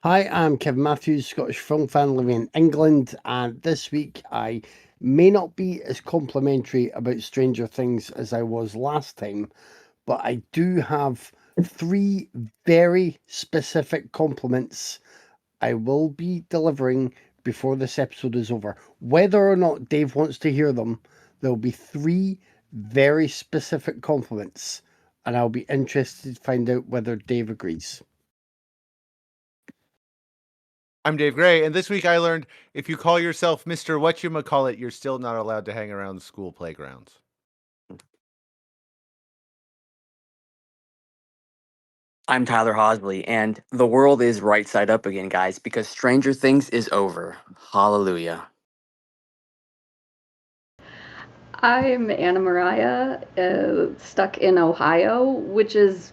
Hi, I'm Kevin Matthews, Scottish film fan living in England, and this week I may not be as complimentary about Stranger Things as I was last time, but I do have three very specific compliments I will be delivering before this episode is over. Whether or not Dave wants to hear them, there'll be three very specific compliments, and I'll be interested to find out whether Dave agrees. I'm Dave Gray, and this week I learned if you call yourself Mr. Whatchamacallit, you're still not allowed to hang around the school playgrounds. I'm Tyler Hosley, and the world is right side up again, guys, because Stranger Things is over. Hallelujah. I'm Anna Mariah, stuck in Ohio, which is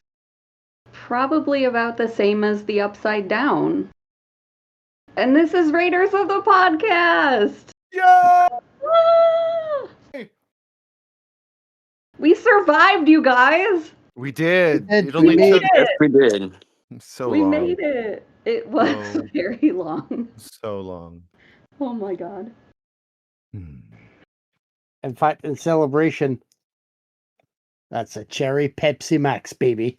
probably about the same as the Upside Down. And this is Raiders of the Podcast! Yeah! Ah! We survived, you guys! We did. It It only made took it. Yes, we did. so We long. made it. It was Oh. very long. So long. Oh my god. In fact, in celebration, that's a cherry Pepsi Max, baby.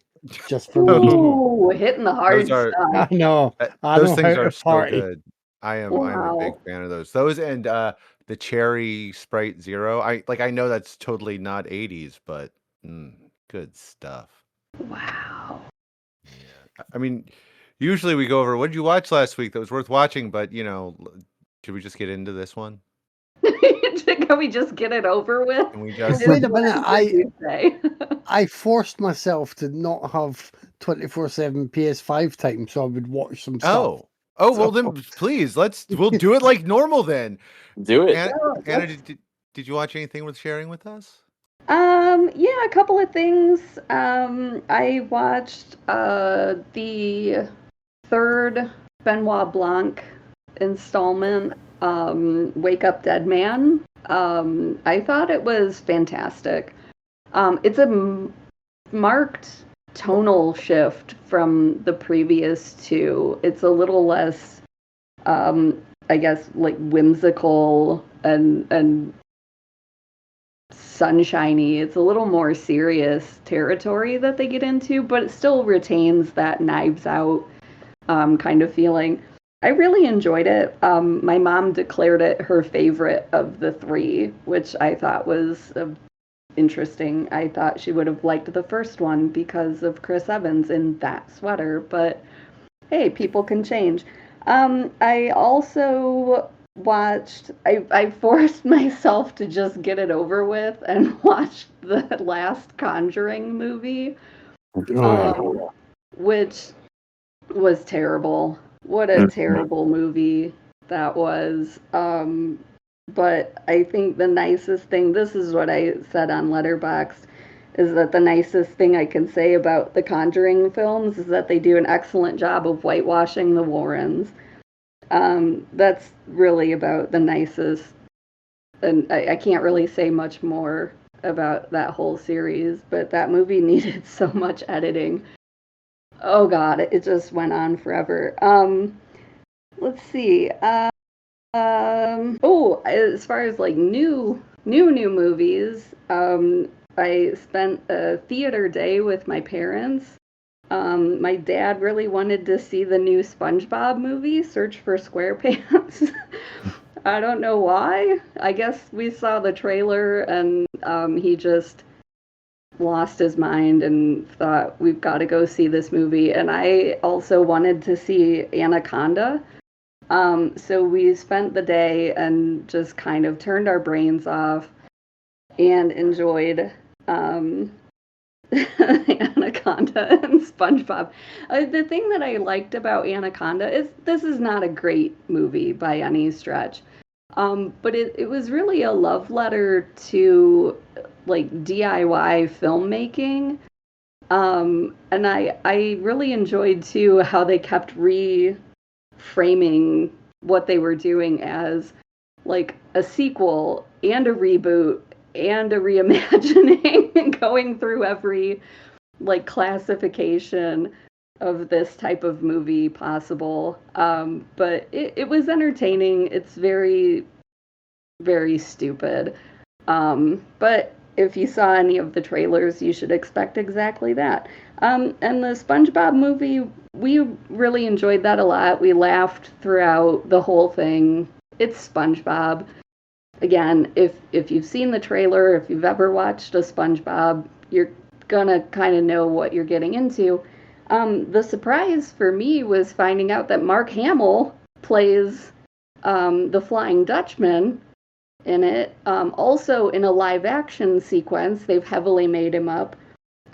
Just for me. Ooh, hitting the hard Those are- stuff. I know. I Those know things how are to so party. good. I'm a big Wow. fan of those. Those and the cherry Sprite Zero. I know that's totally not 80s, but good stuff. Wow. Yeah. I mean, usually we go over what did you watch last week that was worth watching, but should we just get into this one? Can we just get it over with? Can we just Wait a minute, Say. I forced myself to not have 24/7 PS5 time, so I would watch some stuff. Oh, well then please we'll do it like normal then. Do it. Anna, did you watch anything worth sharing with us? Yeah, a couple of things. I watched the third Benoit Blanc installment, Wake Up Dead Man. I thought it was fantastic. It's a marked tonal shift from the previous two. It's a little less, I guess, like whimsical and sunshiny. It's a little more serious territory that they get into, but it still retains that Knives Out kind of feeling. I really enjoyed it. My mom declared it her favorite of the three, which I thought was interesting. I thought she would have liked the first one because of Chris Evans in that sweater, but hey, people can change. I also watched, I forced myself to just get it over with and watched the last Conjuring movie, which was terrible. What a terrible movie that was. But I think the nicest thing, this is what I said on Letterboxd, is that the nicest thing I can say about the Conjuring films is that they do an excellent job of whitewashing the Warrens. That's really about the nicest, and I can't really say much more about that whole series, but that movie needed so much editing. Oh god, it just went on forever. Let's see. As far as like new movies, I spent a theater day with my parents. My dad really wanted to see the new SpongeBob movie, Search for SquarePants. I don't know why. I guess we saw the trailer and he just lost his mind and thought, we've got to go see this movie. And I also wanted to see Anaconda. So we spent the day and just kind of turned our brains off and enjoyed Anaconda and SpongeBob. The thing that I liked about Anaconda is this is not a great movie by any stretch. But it was really a love letter to like DIY filmmaking. And I really enjoyed too how they kept reframing what they were doing as like a sequel and a reboot and a reimagining and going through every like classification. of this type of movie possible. But it was entertaining. It's very, very stupid. But if you saw any of the trailers, you should expect exactly that. And the SpongeBob movie, we really enjoyed that a lot. We laughed throughout the whole thing. It's SpongeBob. Again, if you've seen the trailer, if you've ever watched a SpongeBob, you're gonna kind of know what you're getting into. The surprise for me was finding out that Mark Hamill plays the Flying Dutchman in it. Also in a live action sequence, they've heavily made him up.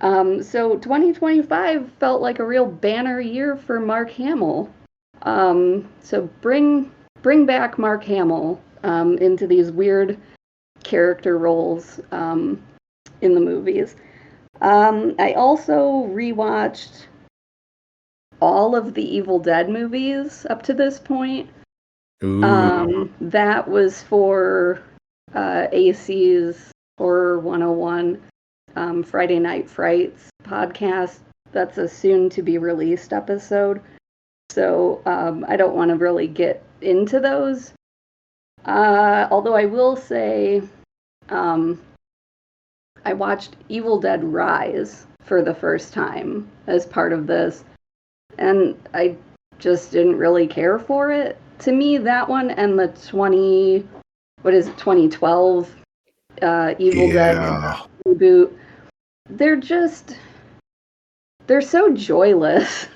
So 2025 felt like a real banner year for Mark Hamill. So bring back Mark Hamill into these weird character roles in the movies. I also rewatched all of the Evil Dead movies up to this point. That was for AC's Horror 101 Friday Night Frights podcast. That's a soon-to-be-released episode. So I don't want to really get into those. Although I will say I watched Evil Dead Rise for the first time as part of this, and I just didn't really care for it. To me, that one and the 2012 Evil Dead reboot, they're so joyless.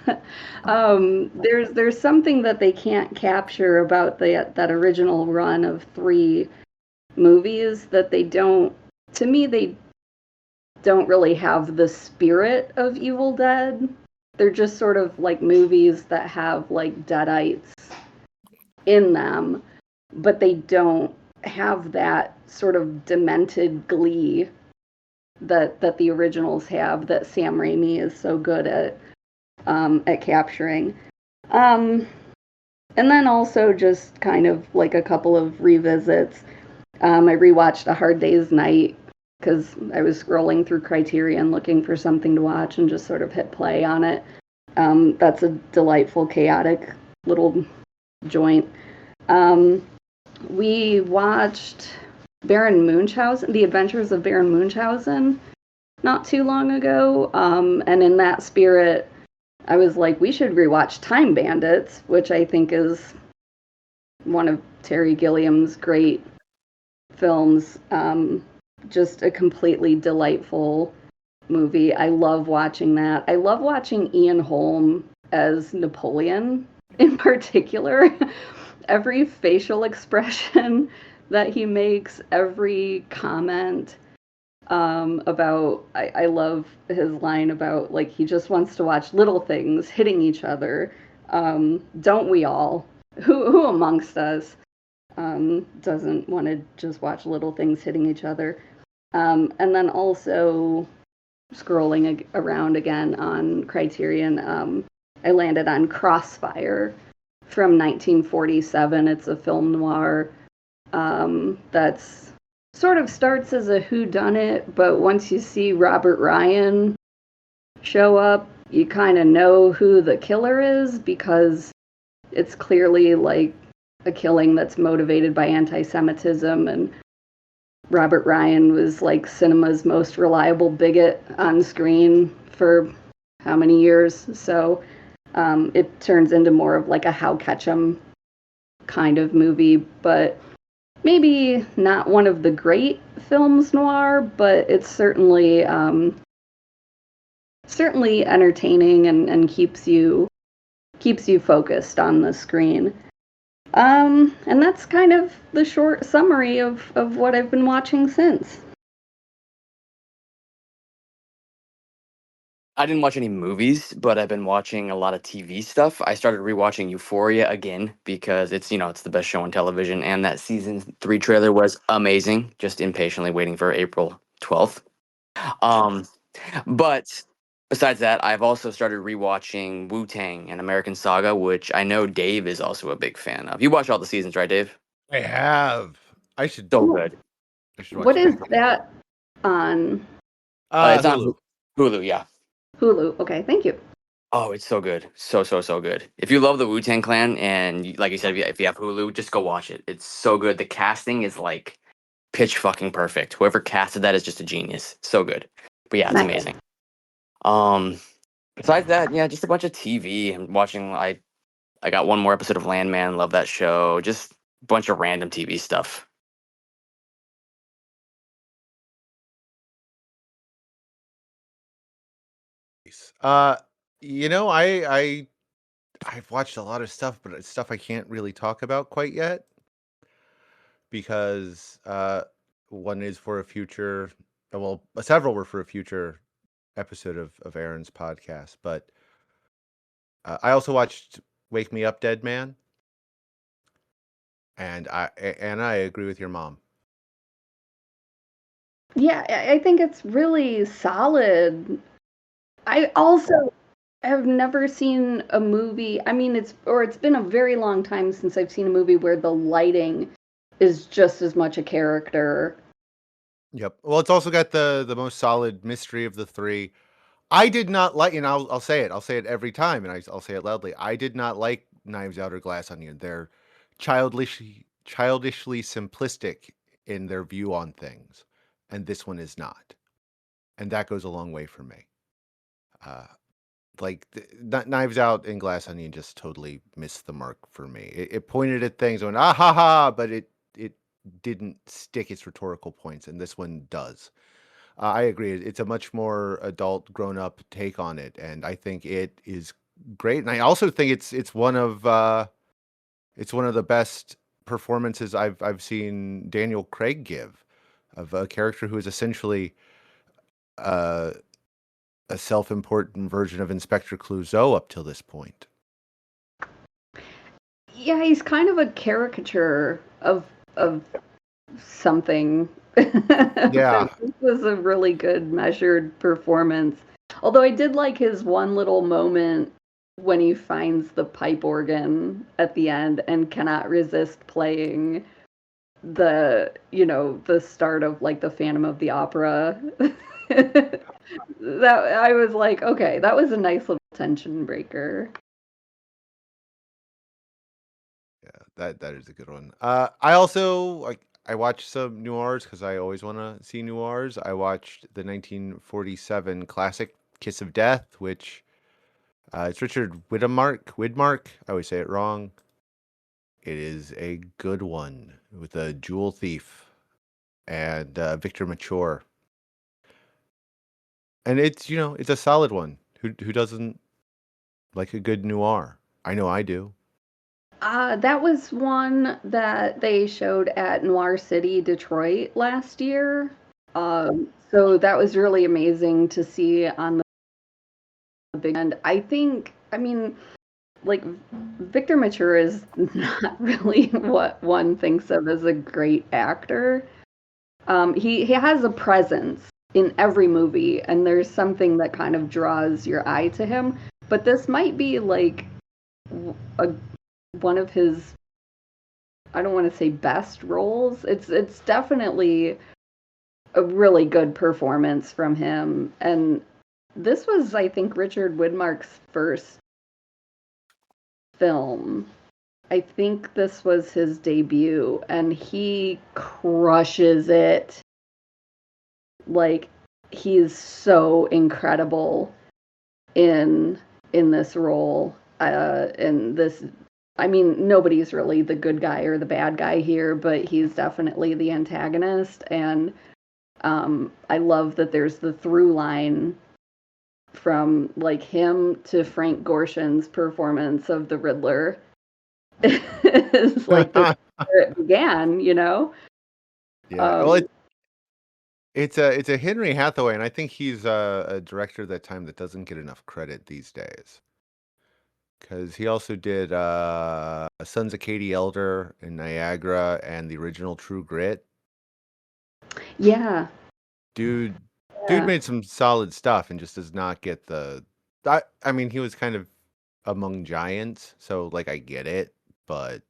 There's something that they can't capture about that original run of 3 movies that they don't really have the spirit of Evil Dead. They're just sort of like movies that have like Deadites in them, but they don't have that sort of demented glee that the originals have, that Sam Raimi is so good at capturing. And then also just kind of like a couple of revisits. I rewatched A Hard Day's Night because I was scrolling through Criterion looking for something to watch and just sort of hit play on it. That's a delightful, chaotic little joint. We watched Baron Munchausen, The Adventures of Baron Munchausen, not too long ago. And in that spirit, I was like, we should rewatch Time Bandits, which I think is one of Terry Gilliam's great films. Just a completely delightful movie. I love watching that. I love watching Ian Holm as Napoleon in particular. Every facial expression that he makes, every comment about, I love his line about, like, he just wants to watch little things hitting each other. Don't we all? Who amongst us doesn't want to just watch little things hitting each other? And then also scrolling around again on Criterion, I landed on Crossfire from 1947. It's a film noir that's sort of starts as a whodunit, but once you see Robert Ryan show up, you kind of know who the killer is, because it's clearly like a killing that's motivated by anti-Semitism, and Robert Ryan was like cinema's most reliable bigot on screen for how many years? So it turns into more of like a How Ketchum kind of movie, but maybe not one of the great films noir, but it's certainly entertaining and keeps you focused on the screen. And that's kind of the short summary of what I've been watching since. I didn't watch any movies, but I've been watching a lot of TV stuff. I started rewatching Euphoria again because it's the best show on television, and that season 3 trailer was amazing. Just impatiently waiting for April 12th. But besides that, I've also started rewatching Wu-Tang and American Saga, which I know Dave is also a big fan of. You watch all the seasons, right, Dave? I have. I should. So good. I should watch What it. is that on? It's Hulu. on Hulu, yeah. Hulu. Okay, thank you. Oh, it's so good. So good. If you love the Wu-Tang Clan and like you said, if you have Hulu, just go watch it. It's so good. The casting is like pitch fucking perfect. Whoever casted that is just a genius. So good. But yeah, it's Nice. amazing. Um, besides that, yeah, just a bunch of TV. I'm watching. I got one more episode of Landman. Love that show. Just a bunch of random TV stuff. Uh, I've watched a lot of stuff, but it's stuff I can't really talk about quite yet because one is for a future. Well, several were for a future episode of Aaron's podcast, but I also watched Wake Me Up, Dead Man, and I agree with your mom. Yeah, I think it's really solid. I also have never seen a movie. I mean, it's been a very long time since I've seen a movie where the lighting is just as much a character. Yep. Well, it's also got the most solid mystery of the three. I did not like, and I'll say it. I'll say it every time, and I'll say it loudly. I did not like Knives Out or Glass Onion. They're childishly simplistic in their view on things, and this one is not. And that goes a long way for me. Knives Out and Glass Onion just totally missed the mark for me. It pointed at things, and ah ha ha, but it didn't stick its rhetorical points, and this one does. I agree. It's a much more adult, grown-up take on it, and I think it is great. And I also think it's one of the best performances I've seen Daniel Craig give of a character who is essentially uh, a self-important version of Inspector Clouseau up till this point. Yeah, he's kind of a caricature of something. Yeah. So this was a really good measured performance. Although I did like his one little moment when he finds the pipe organ at the end and cannot resist playing the start of like the Phantom of the Opera. That I was like, okay, that was a nice little tension breaker. Yeah, that is a good one. I also I watched some noirs because I always want to see noirs. I watched the 1947 classic Kiss of Death, which it's Richard Widmark. I always say it wrong. It is a good one with a jewel thief and Victor Mature, and it's a solid one. Who doesn't like a good noir? I know I do. That was one that they showed at Noir City, Detroit last year. So that was really amazing to see on the big end. I mean, like Victor Mature is not really what one thinks of as a great actor. He has a presence in every movie, and there's something that kind of draws your eye to him. But this might be like one of his, I don't want to say best roles. It's definitely a really good performance from him. And this was, I think, Richard Widmark's first film. I think this was his debut, and he crushes it. Like, he's so incredible in this role. In this, I mean, nobody's really the good guy or the bad guy here, but he's definitely the antagonist. And I love that there's the through line from like him to Frank Gorshin's performance of the Riddler. It's like where it began, you know? Yeah. Well, it's a Henry Hathaway, and I think he's a director at that time that doesn't get enough credit these days. Because he also did Sons of Katie Elder and Niagara and the original True Grit. Yeah. Dude Yeah. made some solid stuff and just does not get the. I mean, he was kind of among giants, so like I get it, but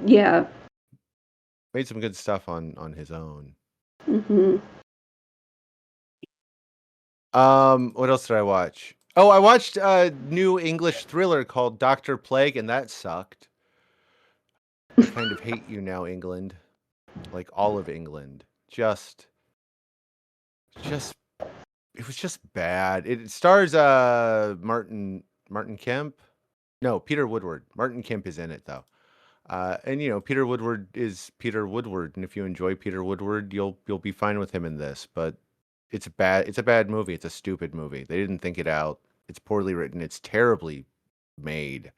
Yeah. made some good stuff on his own. Hmm. What else did I watch? Oh, I watched a new English thriller called Dr. Plague, and that sucked. I kind of hate you now, England. Like all of England. Just it was just bad. It stars Martin Kemp. No, Peter Woodward. Martin Kemp is in it though. And you know, Peter Woodward is Peter Woodward, and if you enjoy Peter Woodward, you'll be fine with him in this. But it's bad. It's a bad movie. It's a stupid movie. They didn't think it out. It's poorly written. It's terribly made.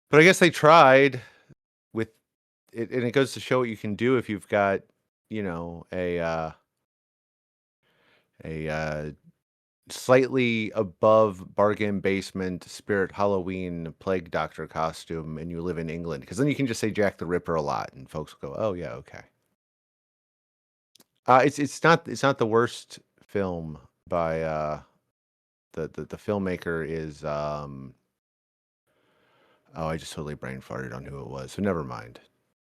But I guess they tried with it, and it goes to show what you can do if you've got, you know, a slightly above bargain basement spirit Halloween plague doctor costume, and you live in England, because then you can just say Jack the Ripper a lot, and folks will go, "Oh yeah, okay." It's not the worst film by the filmmaker is oh, I just totally brain farted on who it was, so never mind.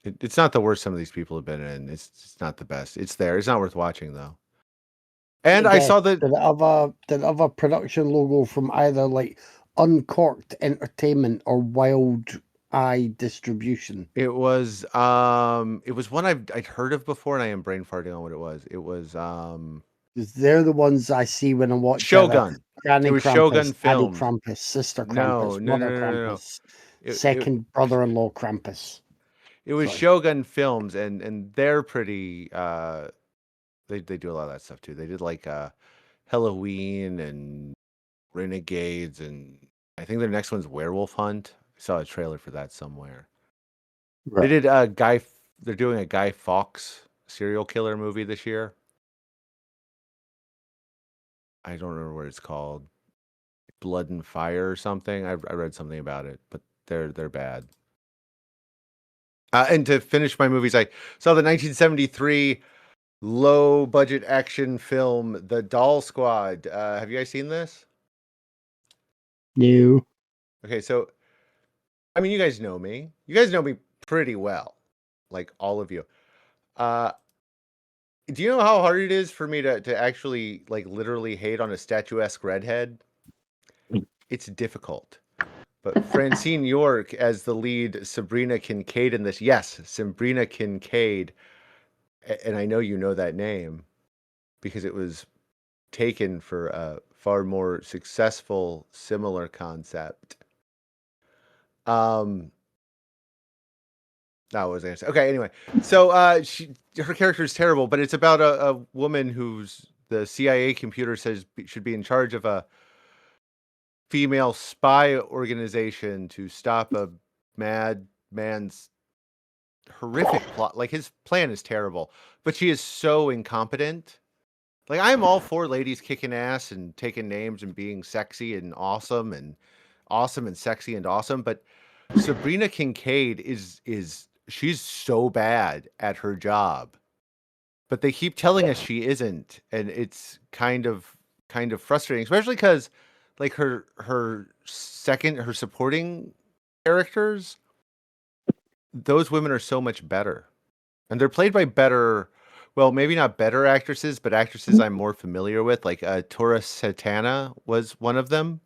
It's not the worst some of these people have been in. It's not the best. It's there. It's not worth watching though. And I saw that Did it have a production logo from either like Uncorked Entertainment or Wild Eye Distribution? it was one I'd heard of before, and I am brain farting on what it was. It was 'Cause they're the ones I see when I watch Shogun. Granny It was Krampus, Shogun Daddy Films. Krampus, Sister No, Krampus, no, Mother no, no, no, no. Krampus, It second brother-in-law Krampus. was Sorry. Shogun Films, and they're pretty they do a lot of that stuff too. They did like Halloween and Renegades, and I think their next one's Werewolf Hunt. I saw a trailer for that somewhere. They did they're doing a Guy Fawkes serial killer movie this year. I don't remember what it's called. Blood and Fire or something. I read something about it, but they're bad. And to finish my movies, I saw the 1973 low budget action film, The Doll Squad. Have you guys seen this? No. Okay, so I mean, you guys know me. You guys know me pretty well, like all of you. Do you know how hard it is for me to actually like literally hate on a statuesque redhead? It's difficult. But Francine York as the lead Sabrina Kincaid in this. Yes, Sabrina Kincaid. And I know you know that name because it was taken for a far more successful similar concept. That was answer. Okay, anyway. So her character is terrible, but it's about a woman who's the CIA computer says should be in charge of a female spy organization to stop a mad man's horrific plot. Like his plan is terrible, but she is so incompetent. Like I'm all for ladies kicking ass and taking names and being sexy and awesome and sexy and awesome, but Sabrina Kincaid is she's so bad at her job. But they keep telling us she isn't, and it's kind of frustrating, especially cuz like her supporting characters, those women are so much better. And they're played by better, well, maybe not better actresses, but actresses I'm more familiar with. Like Tora Satana was one of them.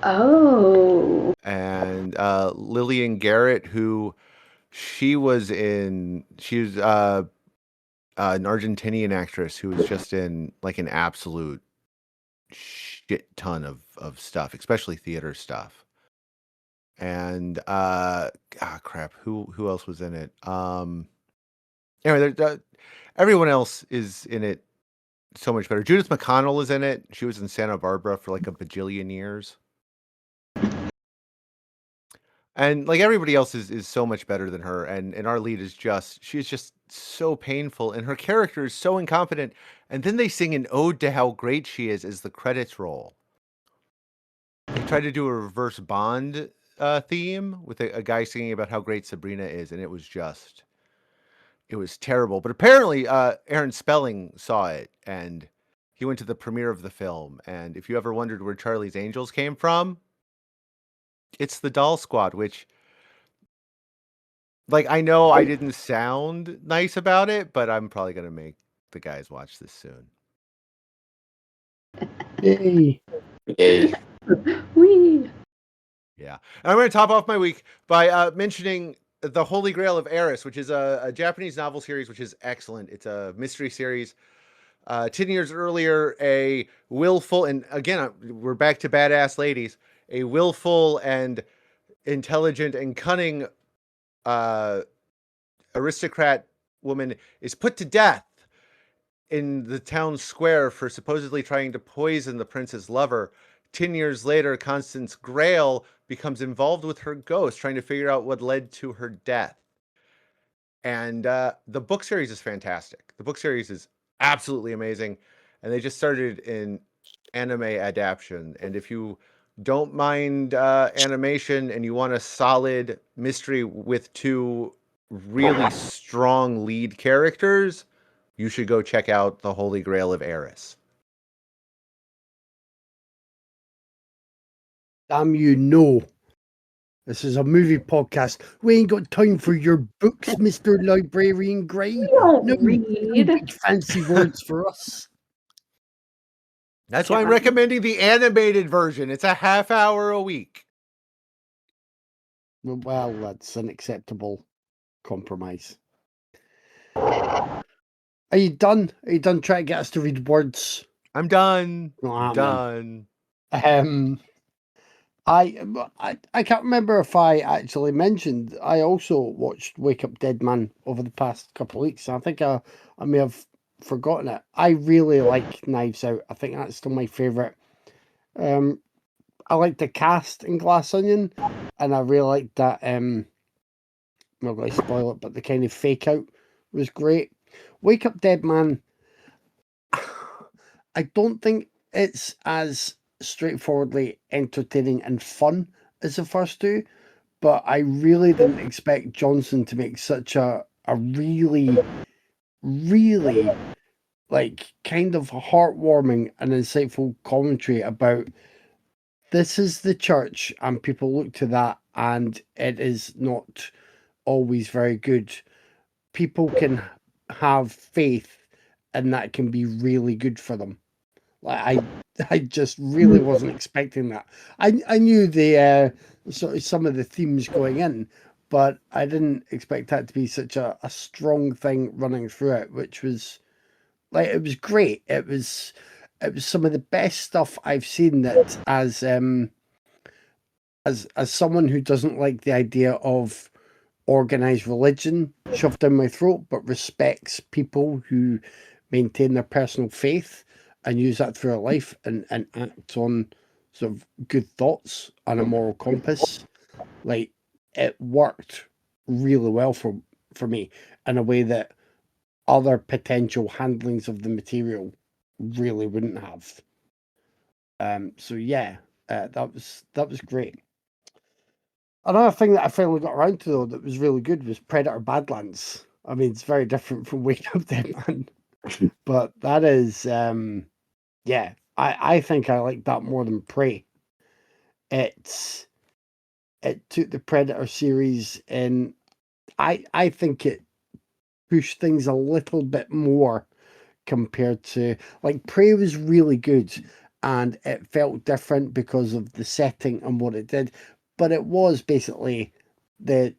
Oh. And Lillian Garrett, who she was an Argentinian actress who was just in like an absolute shit ton of stuff, especially theater stuff. And crap, who else was in it? Anyway, everyone else is in it so much better. Judith McConnell is in it. She was in Santa Barbara for like a bajillion years. And like everybody else is so much better than her. And our lead is she's just so painful. And her character is so incompetent. And then they sing an ode to how great she is as the credits roll. They try to do a reverse Bond theme with a guy singing about how great Sabrina is. And it was terrible. But apparently Aaron Spelling saw it and he went to the premiere of the film. And if you ever wondered where Charlie's Angels came from, it's the Doll Squad, which, like, I know I didn't sound nice about it, but I'm probably going to make the guys watch this soon. Yay. Yay. Whee! Yeah. And I'm going to top off my week by mentioning The Holy Grail of Eris, which is a Japanese novel series, which is excellent. It's a mystery series. 10 years earlier, a willful, and again, we're back to badass ladies, a willful and intelligent and cunning aristocrat woman is put to death in the town square for supposedly trying to poison the prince's lover. 10 years later, Constance Grail becomes involved with her ghost, trying to figure out what led to her death. And the book series is fantastic. The book series is absolutely amazing. And they just started an anime adaptation. And if you don't mind animation and you want a solid mystery with two really strong lead characters, you should go check out The Holy Grail of Eris. Damn you, no. This is a movie podcast. We ain't got time for your books, Mr. Librarian Gray. We don't No read. big fancy words for us. That's why I'm recommending the animated version. It's a half hour a week. Well, that's an acceptable compromise. Are you done? Are you done trying to get us to read words? I'm done. Oh, Done. I can't remember if I actually mentioned I also watched Wake Up Dead Man over the past couple of weeks. I think I may have forgotten it. I really like Knives Out. I think that's still my favourite. I like the cast in Glass Onion, and I really like that. I'm not going to spoil it, but the kind of fake out was great. Wake Up Dead Man. I don't think it's as straightforwardly entertaining and fun as the first two, but I really didn't expect Johnson to make such a really like kind of heartwarming and insightful commentary about this is the church and people look to that and it is not always very good. People can have faith and that can be really good for them. Like I just really wasn't expecting that. I knew the sort of some of the themes going in, but I didn't expect that to be such a strong thing running through it, which was like it was great. It was some of the best stuff I've seen that as someone who doesn't like the idea of organized religion shoved down my throat, but respects people who maintain their personal faith and use that through their life and act on sort of good thoughts and a moral compass. Like it worked really well for me in a way that other potential handlings of the material really wouldn't have. So yeah, that was great. Another thing that I finally got around to though that was really good was Predator Badlands. I mean, it's very different from Wake Up Dead Man, but that is, yeah, I think I like that more than Prey. It took the Predator series and I think it pushed things a little bit more compared to like Prey was really good and it felt different because of the setting and what it did, but it was basically the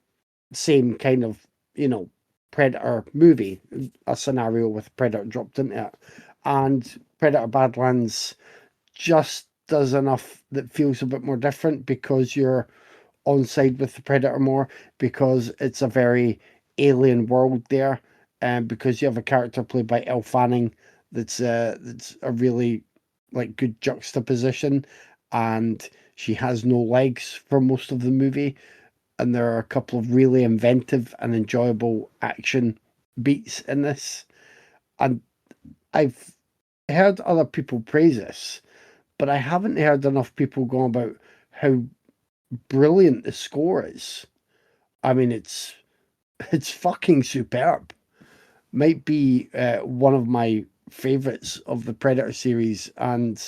same kind of, Predator movie, a scenario with Predator dropped into it. And Predator Badlands just does enough that feels a bit more different because you're on side with the Predator more, because it's a very alien world there, and because you have a character played by Elle Fanning that's a really like good juxtaposition, and she has no legs for most of the movie, and there are a couple of really inventive and enjoyable action beats in this. And I've heard other people praise this, but I haven't heard enough people go about how brilliant the score is. I mean, it's fucking superb. Might be one of my favorites of the Predator series, and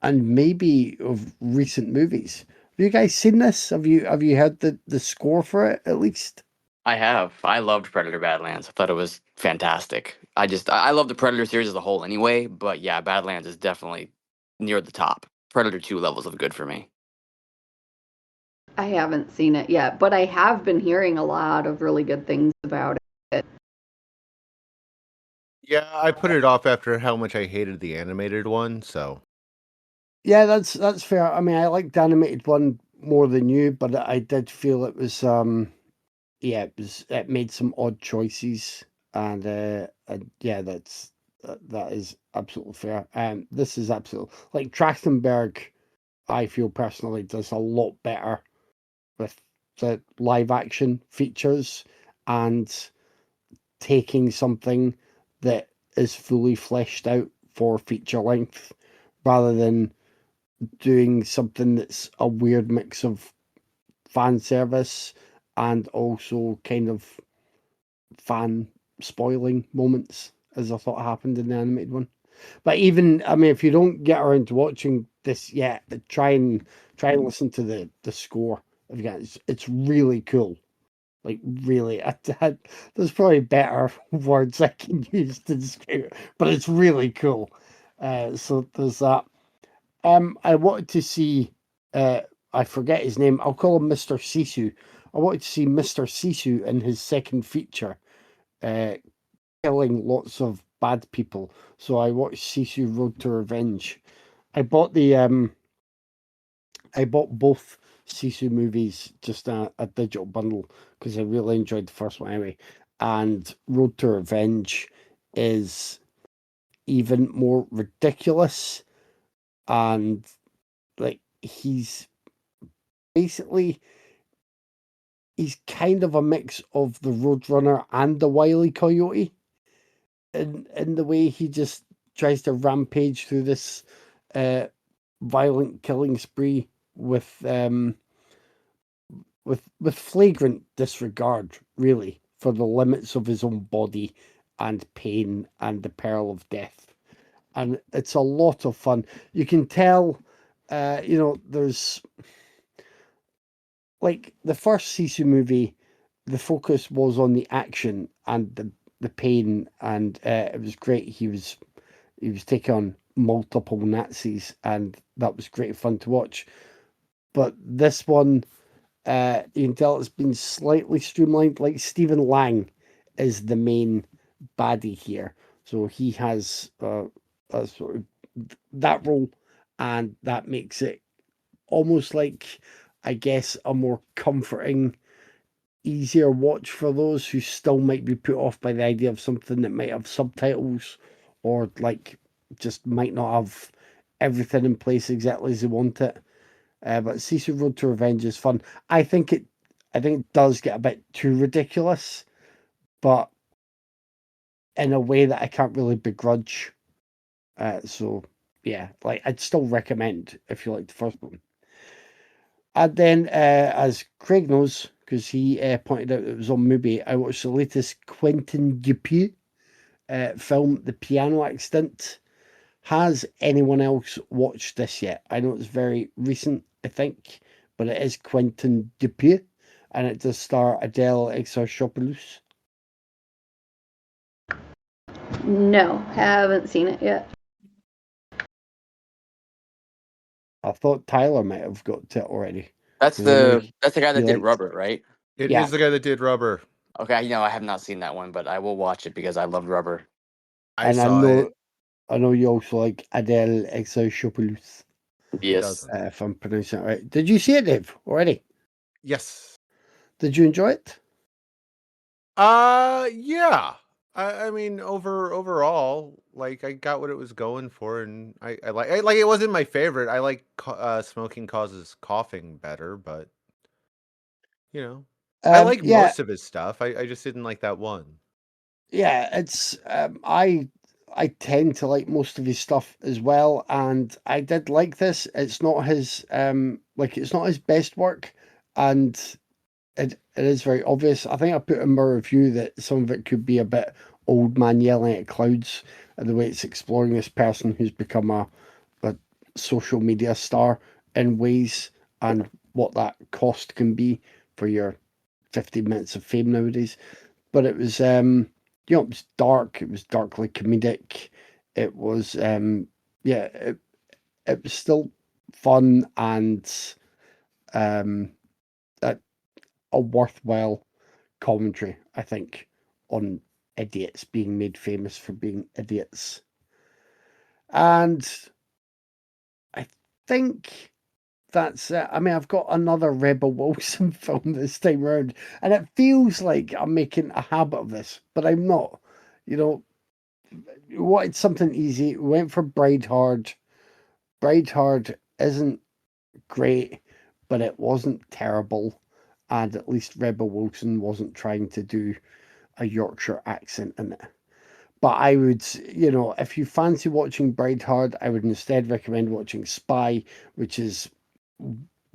maybe of recent movies. Have you guys seen this? Have you heard the score for it at least? I have. I loved Predator Badlands. I thought it was fantastic. I love the Predator series as a whole anyway, but yeah, Badlands is definitely near the top. Predator 2 levels of good for me. I haven't seen it yet, but I have been hearing a lot of really good things about it. Yeah, I put it off after how much I hated the animated one, so. Yeah, that's fair. I mean, I liked the animated one more than you, but I did feel it was it made some odd choices, and yeah, that is absolutely fair. This is absolutely like Trachtenberg. I feel personally does a lot better with the live action features and taking something that is fully fleshed out for feature length rather than doing something that's a weird mix of fan service and also kind of fan spoiling moments, as I thought happened in the animated one. But even, I mean, if you don't get around to watching this yet, try and listen to the score. Again, it's really cool. Like really, there's probably better words I can use to describe it, but it's really cool. So there's that. I wanted to see. I forget his name. I'll call him Mr. Sisu. I wanted to see Mr. Sisu in his second feature, uh, killing lots of bad people. So I watched Sisu Road to Revenge. I bought both Sisu movies, just a digital bundle, because I really enjoyed the first one anyway. And Road to Revenge is even more ridiculous, and like he's basically he's kind of a mix of the Roadrunner and the Wile E. Coyote in the way he just tries to rampage through this uh, violent killing spree with flagrant disregard, really, for the limits of his own body and pain and the peril of death. And it's a lot of fun. You can tell, there's like the first Sisu movie, the focus was on the action and the pain, and it was great. He was taking on multiple Nazis, and that was great fun to watch. But this one, you can tell it's been slightly streamlined. Like Stephen Lang is the main baddie here, so he has a sort of that role, and that makes it almost like, I guess, a more comforting, easier watch for those who still might be put off by the idea of something that might have subtitles or like just might not have everything in place exactly as they want it. But Sisu Road to Revenge is fun. I think it does get a bit too ridiculous, but in a way that I can't really begrudge. So yeah, like I'd still recommend if you like the first one. And then, as Craig knows, because he pointed out it was on Mubi, I watched the latest Quentin Dupieux film, The Piano Accident. Has anyone else watched this yet? I know it's very recent, I think, but it is Quentin Dupieux, and it does star Adele Exarchopoulos. No, haven't seen it yet. I thought Tyler might have got to it already. That's 'cause I know the guy that he did liked- Rubber, right? It is Yeah. the guy that did Rubber. Okay, I have not seen that one, but I will watch it because I love Rubber. I And saw it. I know you also like Adele Exarchopoulos, Yes. Doesn't. if I'm pronouncing it right. Did you see it, Dave, already? Yes. Did you enjoy it? Yeah. I mean, overall, like I got what it was going for, and I like it wasn't my favorite. I like Smoking Causes Coughing better, but I like Yeah, most of his stuff. I just didn't like that one. yeah. It's I tend to like most of his stuff as well, and I did like this. It's not his it's not his best work, and it is very obvious. I think I put in my review that some of it could be a bit old man yelling at clouds, and the way it's exploring this person who's become a social media star in ways, and what that cost can be for your 15 minutes of fame nowadays. But it was it was dark, it was darkly comedic, it was yeah, it was still fun and a worthwhile commentary, I think, on idiots being made famous for being idiots. And I think that's it. I mean, I've got another Rebel Wilson film this time around, and it feels like I'm making a habit of this, but I'm not. You know, we wanted something easy. We went for Bride Hard. Bride Hard isn't great, but it wasn't terrible. And at least Rebel Wilson wasn't trying to do a Yorkshire accent in it. But I would, if you fancy watching Bride Hard, I would instead recommend watching Spy, which is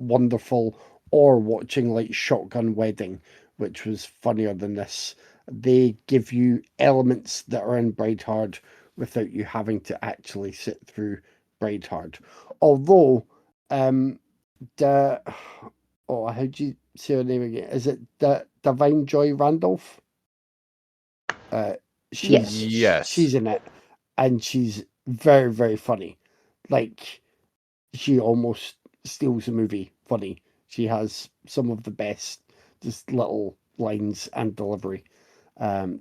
wonderful, or watching like Shotgun Wedding, which was funnier than this. They give you elements that are in Bride Hard without you having to actually sit through Bride Hard. Although, the how do you say her name again? Is it the Divine Joy Randolph? Yes. She's in it, and she's very, very funny. Like, she almost steals the movie funny. She has some of the best just little lines and delivery.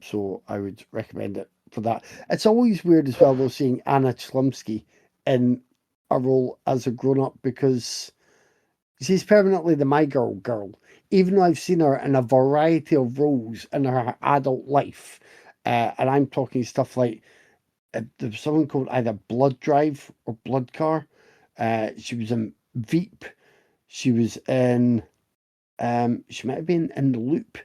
So I would recommend it for that. It's always weird as well though seeing Anna Chlumsky in a role as a grown up, because she's permanently the My girl, even though I've seen her in a variety of roles in her adult life. And I'm talking stuff like there's someone called either Blood Drive or Blood Car. She was in Veep. She was in. She might have been in The Loop.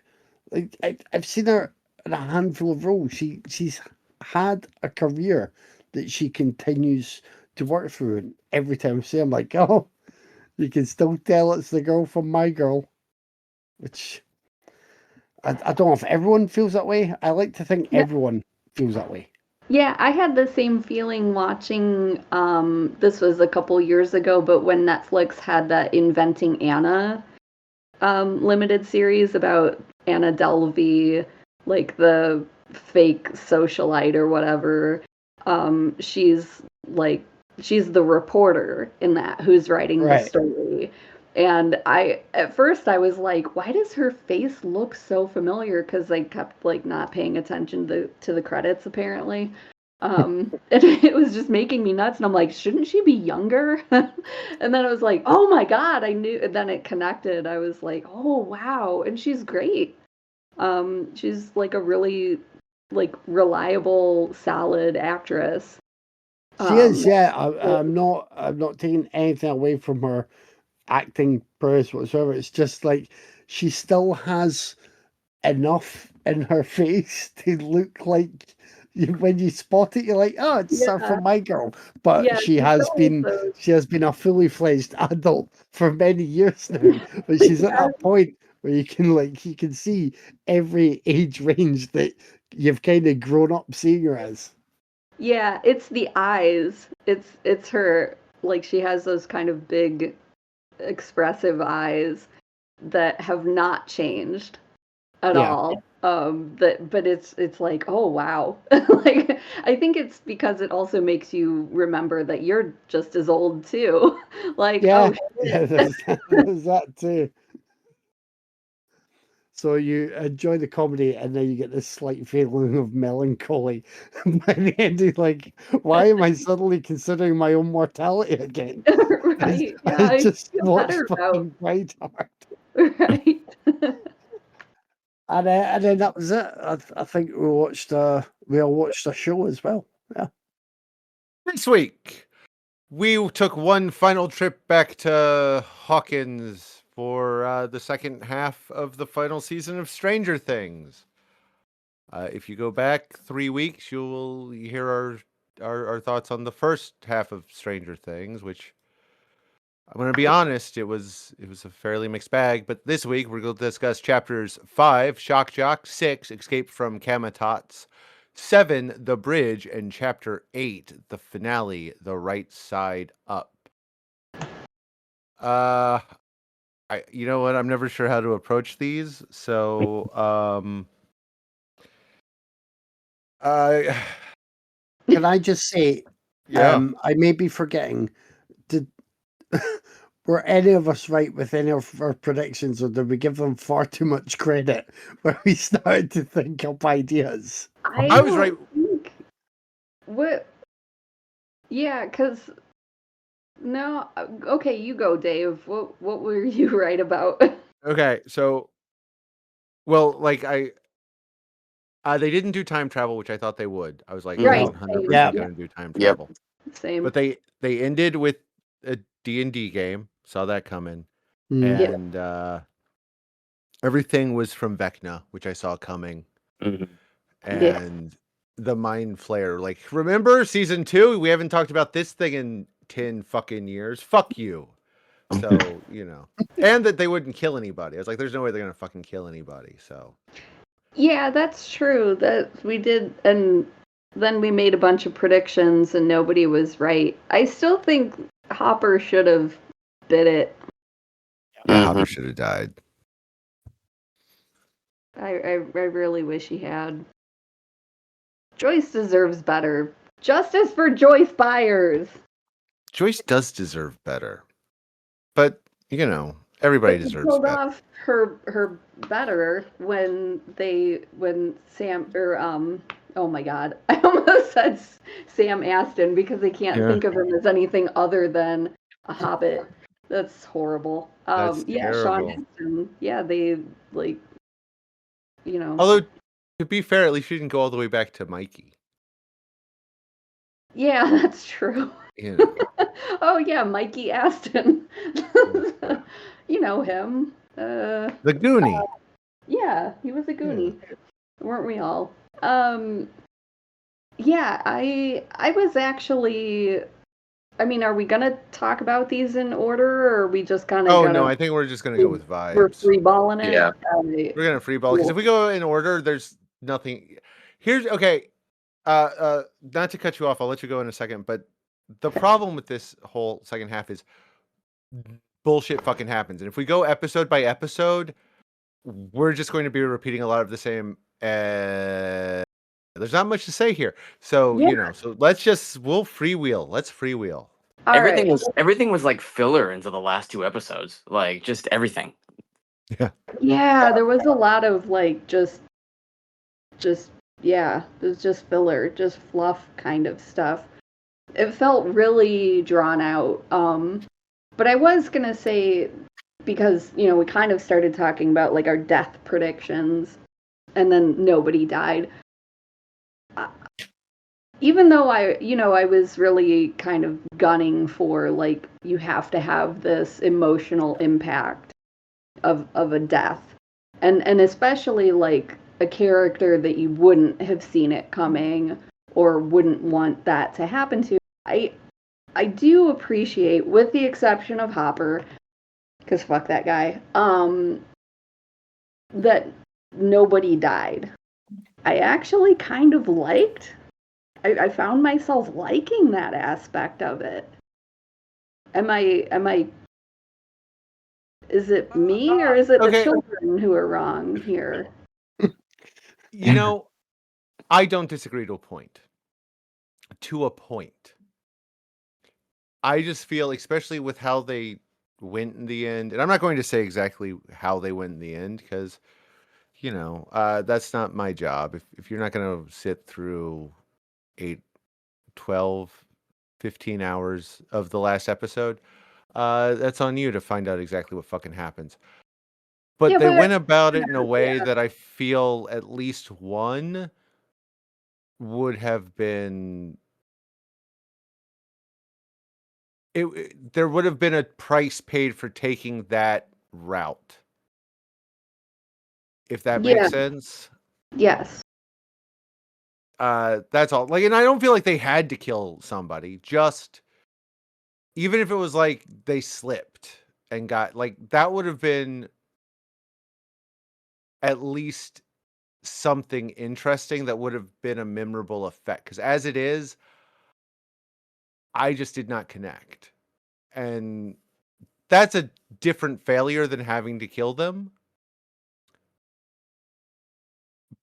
Like I've seen her in a handful of roles. She's had a career that she continues to work through, and every time I see her, I'm like, oh, you can still tell it's the girl from My Girl, which I don't know if everyone feels that way. I like to think everyone feels that way. Yeah, I had the same feeling watching, this was a couple years ago, but when Netflix had that Inventing Anna limited series about Anna Delvey, like the fake socialite or whatever. She's the reporter in that who's writing the story. And at first I was like, why does her face look so familiar? Because I kept like not paying attention to the credits apparently. And it was just making me nuts. And I'm like, shouldn't she be younger? And then I was like, oh my God, I knew. And then it connected. I was like, oh wow. And she's great. She's like a really like reliable, solid actress. She is, yeah. I'm not taking anything away from her acting prowess whatsoever. It's just like she still has enough in her face to look like when you spot it, you're like, oh, it's her from My Girl. But Yeah, she has been a fully fledged adult for many years now. But she's at that point where you can see every age range that you've kind of grown up seeing her as. Yeah, it's the eyes. It's her, like she has those kind of big expressive eyes that have not changed at all. But it's like, oh wow. Like I think it's because it also makes you remember that you're just as old too. Like, yeah, oh yeah, there's that too. So you enjoy the comedy, and then you get this slight feeling of melancholy by the end. You're like, why am I suddenly considering my own mortality again? right. Yeah, I I just feel watched better fucking Bride Hard. right. And then that was it. I think we all watched a show as well. Yeah. This week, we took one final trip back to Hawkins for the second half of the final season of Stranger Things. If you go back 3 weeks, you'll hear our thoughts on the first half of Stranger Things, which I'm going to be honest, it was a fairly mixed bag. But this week we're going to discuss chapters 5, Shock Jock, 6, Escape from Kamatots, 7, The Bridge, and chapter 8, the finale, The Right Side Up. You know what? I'm never sure how to approach these, so Can I just say, yeah. I may be forgetting. were any of us right with any of our predictions, or did we give them far too much credit when we started to think up ideas? I was right. Think... What? Yeah, because no. Okay, you go, Dave. What were you right about? Okay, so, well, like they didn't do time travel, which I thought they would. I was like, Right. 100% Yeah. going to do time Yep. travel. Same. But they ended with a D&D game. Saw that coming. Mm. And everything was from Vecna, which I saw coming. Mhm. And the Mind Flayer. Like, remember season 2? We haven't talked about this thing in 10 fucking years. Fuck you. So, and that they wouldn't kill anybody. I was like, there's no way they're going to fucking kill anybody. So, Yeah, that's true. That we did, and then we made a bunch of predictions, and nobody was right. I still think Hopper should have bit it. yeah, Mhm. Hopper should have died. I really wish he had. Joyce deserves better. Justice for Joyce Byers. Joyce does deserve better. But, everybody But deserves killed better. off her better when Sam oh my god, I almost said Sam Astin because I can't think of him as anything other than a hobbit. That's horrible. That's yeah, terrible. Sean Astin. Yeah, they like Although, to be fair, at least she didn't go all the way back to Mikey. Yeah, that's true. Oh yeah, Mikey Astin. You know him. The Goonie. Yeah, he was a Goonie. Weren't we all? Yeah, I was actually. I mean, are we gonna talk about these in order, or are we just kind of? Oh no, I think we're just gonna go with vibes. We're freeballing it. Yeah. We're gonna freeball because if we go in order, there's nothing. Here's okay. Not to cut you off, I'll let you go in a second. But the problem with this whole second half is bullshit fucking happens, and if we go episode by episode, we're just going to be repeating a lot of the same. There's not much to say here, so so we'll freewheel. Let's freewheel. Everything was like filler into the last 2 episodes. Like just everything. Yeah, there was a lot of like just yeah, it was just filler, just fluff kind of stuff. It felt really drawn out. But I was gonna say, because we kind of started talking about like our death predictions, and then nobody died. Even though I was really kind of gunning for like you have to have this emotional impact of a death, and especially like a character that you wouldn't have seen it coming or wouldn't want that to happen to. I do appreciate, with the exception of Hopper, because fuck that guy, that nobody died. I actually kind of liked. I found myself liking that aspect of it. Am I? Is it me or is it the children who are wrong here? I don't disagree to a point. To a point. I just feel, especially with how they went in the end, and I'm not going to say exactly how they went in the end because, that's not my job. If you're not going to sit through 8, 12, 15 hours of the last episode, that's on you to find out exactly what fucking happens. But they went about it in a way that I feel at least one would have been... there would have been a price paid for taking that route. If that makes sense. Yes. That's all. Like, and I don't feel like they had to kill somebody. Just, even if it was like they slipped and got, like, that would have been at least something interesting that would have been a memorable effect. Because as it is, I just did not connect. And that's a different failure than having to kill them.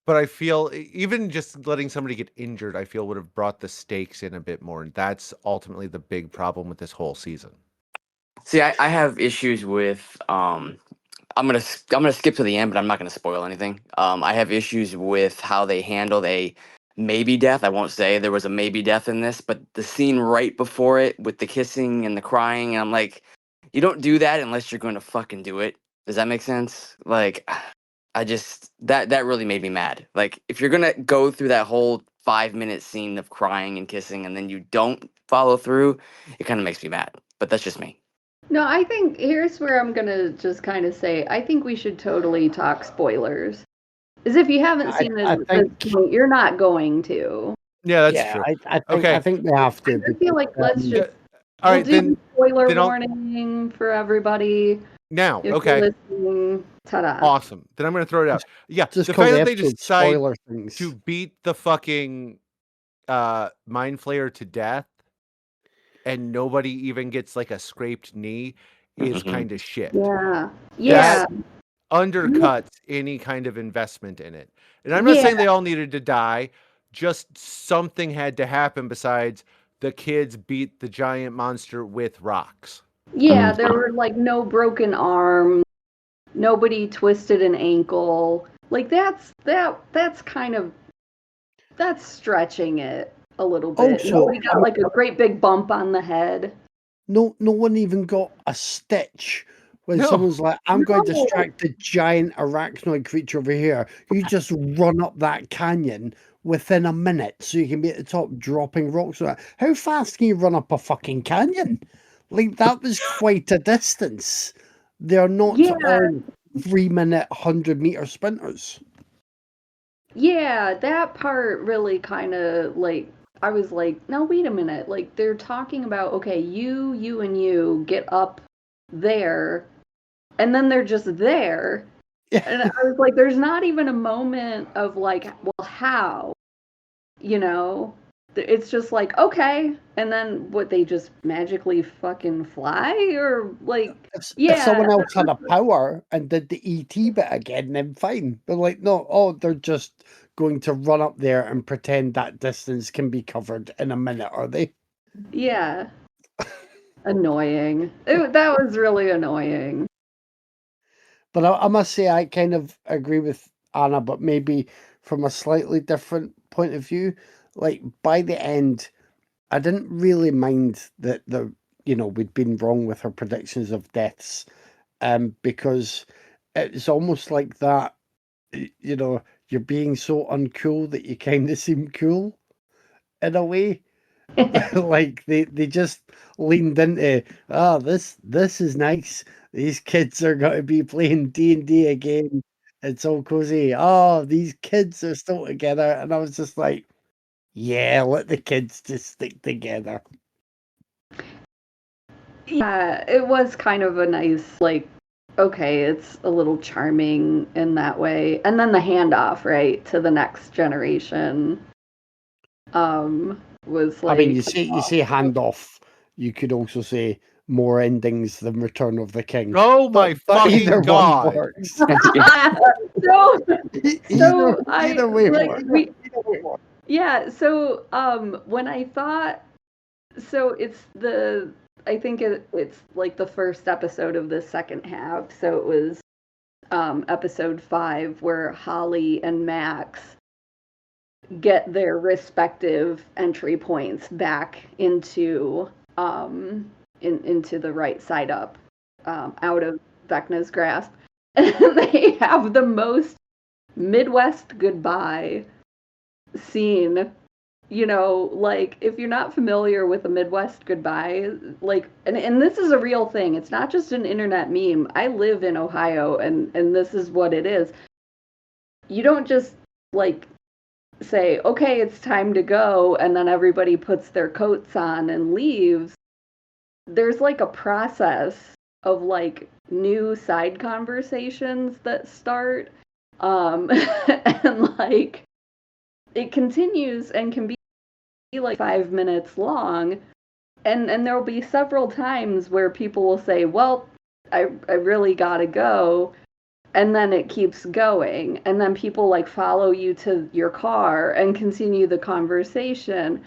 But I feel even just letting somebody get injured, I feel would have brought the stakes in a bit more. And that's ultimately the big problem with this whole season. See, I have issues with I'm gonna skip to the end, but I'm not gonna spoil anything. I have issues with how they handled a maybe death. I won't say there was a maybe death in this, but the scene right before it with the kissing and the crying, and I'm like, you don't do that unless you're going to fucking do it. Does that make sense? Like, I just that really made me mad. Like, if you're gonna go through that whole 5-minute scene of crying and kissing, and then you don't follow through, it kind of makes me mad. But that's just me. No, I think here's where I'm gonna just kind of say I think we should totally talk spoilers. As if you haven't seen it I at think, this point, you're not going to. Yeah, that's yeah, true. I Okay. think we have to. I feel like let's um, just All we'll right, do then. the spoiler then I'll- warning for everybody. Now, If okay, you're listening, ta-da. awesome. Then I'm going to throw it out. Yeah, just the call fact the that they episode decide spoiler things. to beat the fucking mind flayer to death, and nobody even gets like a scraped knee, is Mhm. kind of shit. Yeah. Yeah. That undercuts any kind of investment in it. And I'm not Yeah. saying they all needed to die. Just something had to happen besides the kids beat the giant monster with rocks. Yeah, there were like no broken arms, nobody twisted an ankle. Like that's kind of that's stretching it a little bit. Also, Nobody got like a great big bump on the head. no one even got a stitch. When No. someone's like, I'm going to No. distract the giant arachnoid creature over here, you just run up that canyon within a minute so you can be at the top dropping rocks. How fast can you run up a fucking canyon? Like, that was quite a distance. They're not Yeah. all 3-minute, 100-meter sprinters. Yeah, that part really kind of like I was like, no, wait a minute. Like they're talking about okay, you and you get up there, and then they're just there. Yeah. And I was like, there's not even a moment of like, well, how? You know? It's just like, okay. And then what, they just magically fucking fly? Or like, If someone else had a power and did the ET bit again, then fine. But like, no, they're just going to run up there and pretend that distance can be covered in a minute, are they? Yeah. Annoying. That was really annoying. But I must say, I kind of agree with Anna, but maybe from a slightly different point of view. Like, by the end, I didn't really mind that we'd been wrong with her predictions of deaths, because it's almost like that, you're being so uncool that you kind of seem cool in a way. Like they just leaned into, this is nice. These kids are going to be playing D&D again. It's all cozy. Oh, these kids are still together, and I was just like, yeah, let the kids just stick together. Yeah, it was kind of a nice, like, okay, it's a little charming in that way. And then the handoff, right, to the next generation was like. I mean, you say handoff. You could also say more endings than Return of the King. Oh my fucking either God. one works. So Either way like, works. yeah, so when I thought, so it's I think it's like the first episode of the second half. So it was episode 5 where Holly and Max get their respective entry points back into into the right side up, out of Vecna's grasp. And they have the most Midwest goodbye scene. Like, if you're not familiar with a Midwest goodbye, like, and this is a real thing. It's not just an internet meme. I live in Ohio, and this is what it is. You don't just, like, say, okay, it's time to go, and then everybody puts their coats on and leaves. There's, like, a process of, like, new side conversations that start, and, like, it continues and can be like 5 minutes long, and there will be several times where people will say, well, I really gotta go, and then it keeps going, and then people like follow you to your car and continue the conversation.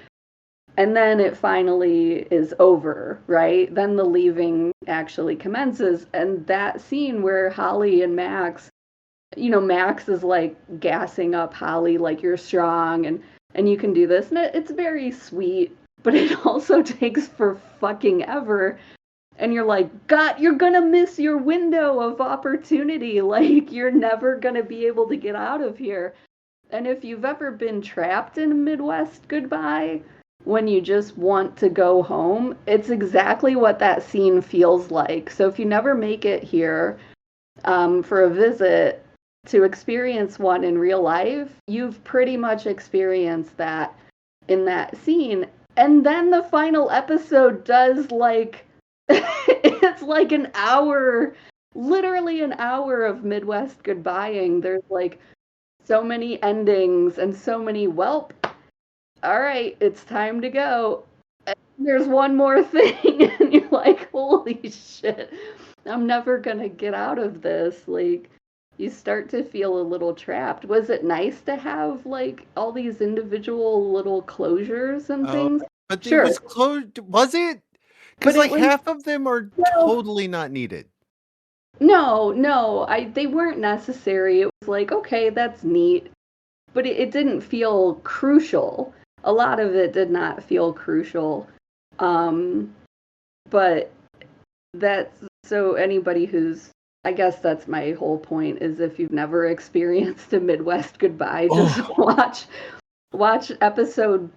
And then it finally is over, right? Then the leaving actually commences. And that scene where Holly and Max, Max is like gassing up Holly, like, you're strong and you can do this. And it's very sweet, but it also takes for fucking ever. And you're like, God, you're gonna miss your window of opportunity. Like, you're never gonna be able to get out of here. And if you've ever been trapped in a Midwest goodbye, when you just want to go home, it's exactly what that scene feels like. So if you never make it here for a visit to experience one in real life, you've pretty much experienced that in that scene. And then the final episode does, like, it's like an hour, literally an hour of Midwest goodbying. There's like so many endings and so many, well, all right, it's time to go. And there's one more thing, and you're like, holy shit, I'm never gonna get out of this. Like, you start to feel a little trapped. Was it nice to have like all these individual little closures and things? But Sure. it was closed. Was it? Because But like it was, half of them are well, totally not needed. no, they weren't necessary. It was like, okay, that's neat, but it didn't feel crucial. A lot of it did not feel crucial. But that's, so anybody who's, I guess that's my whole point, is if you've never experienced a Midwest goodbye, just watch episode,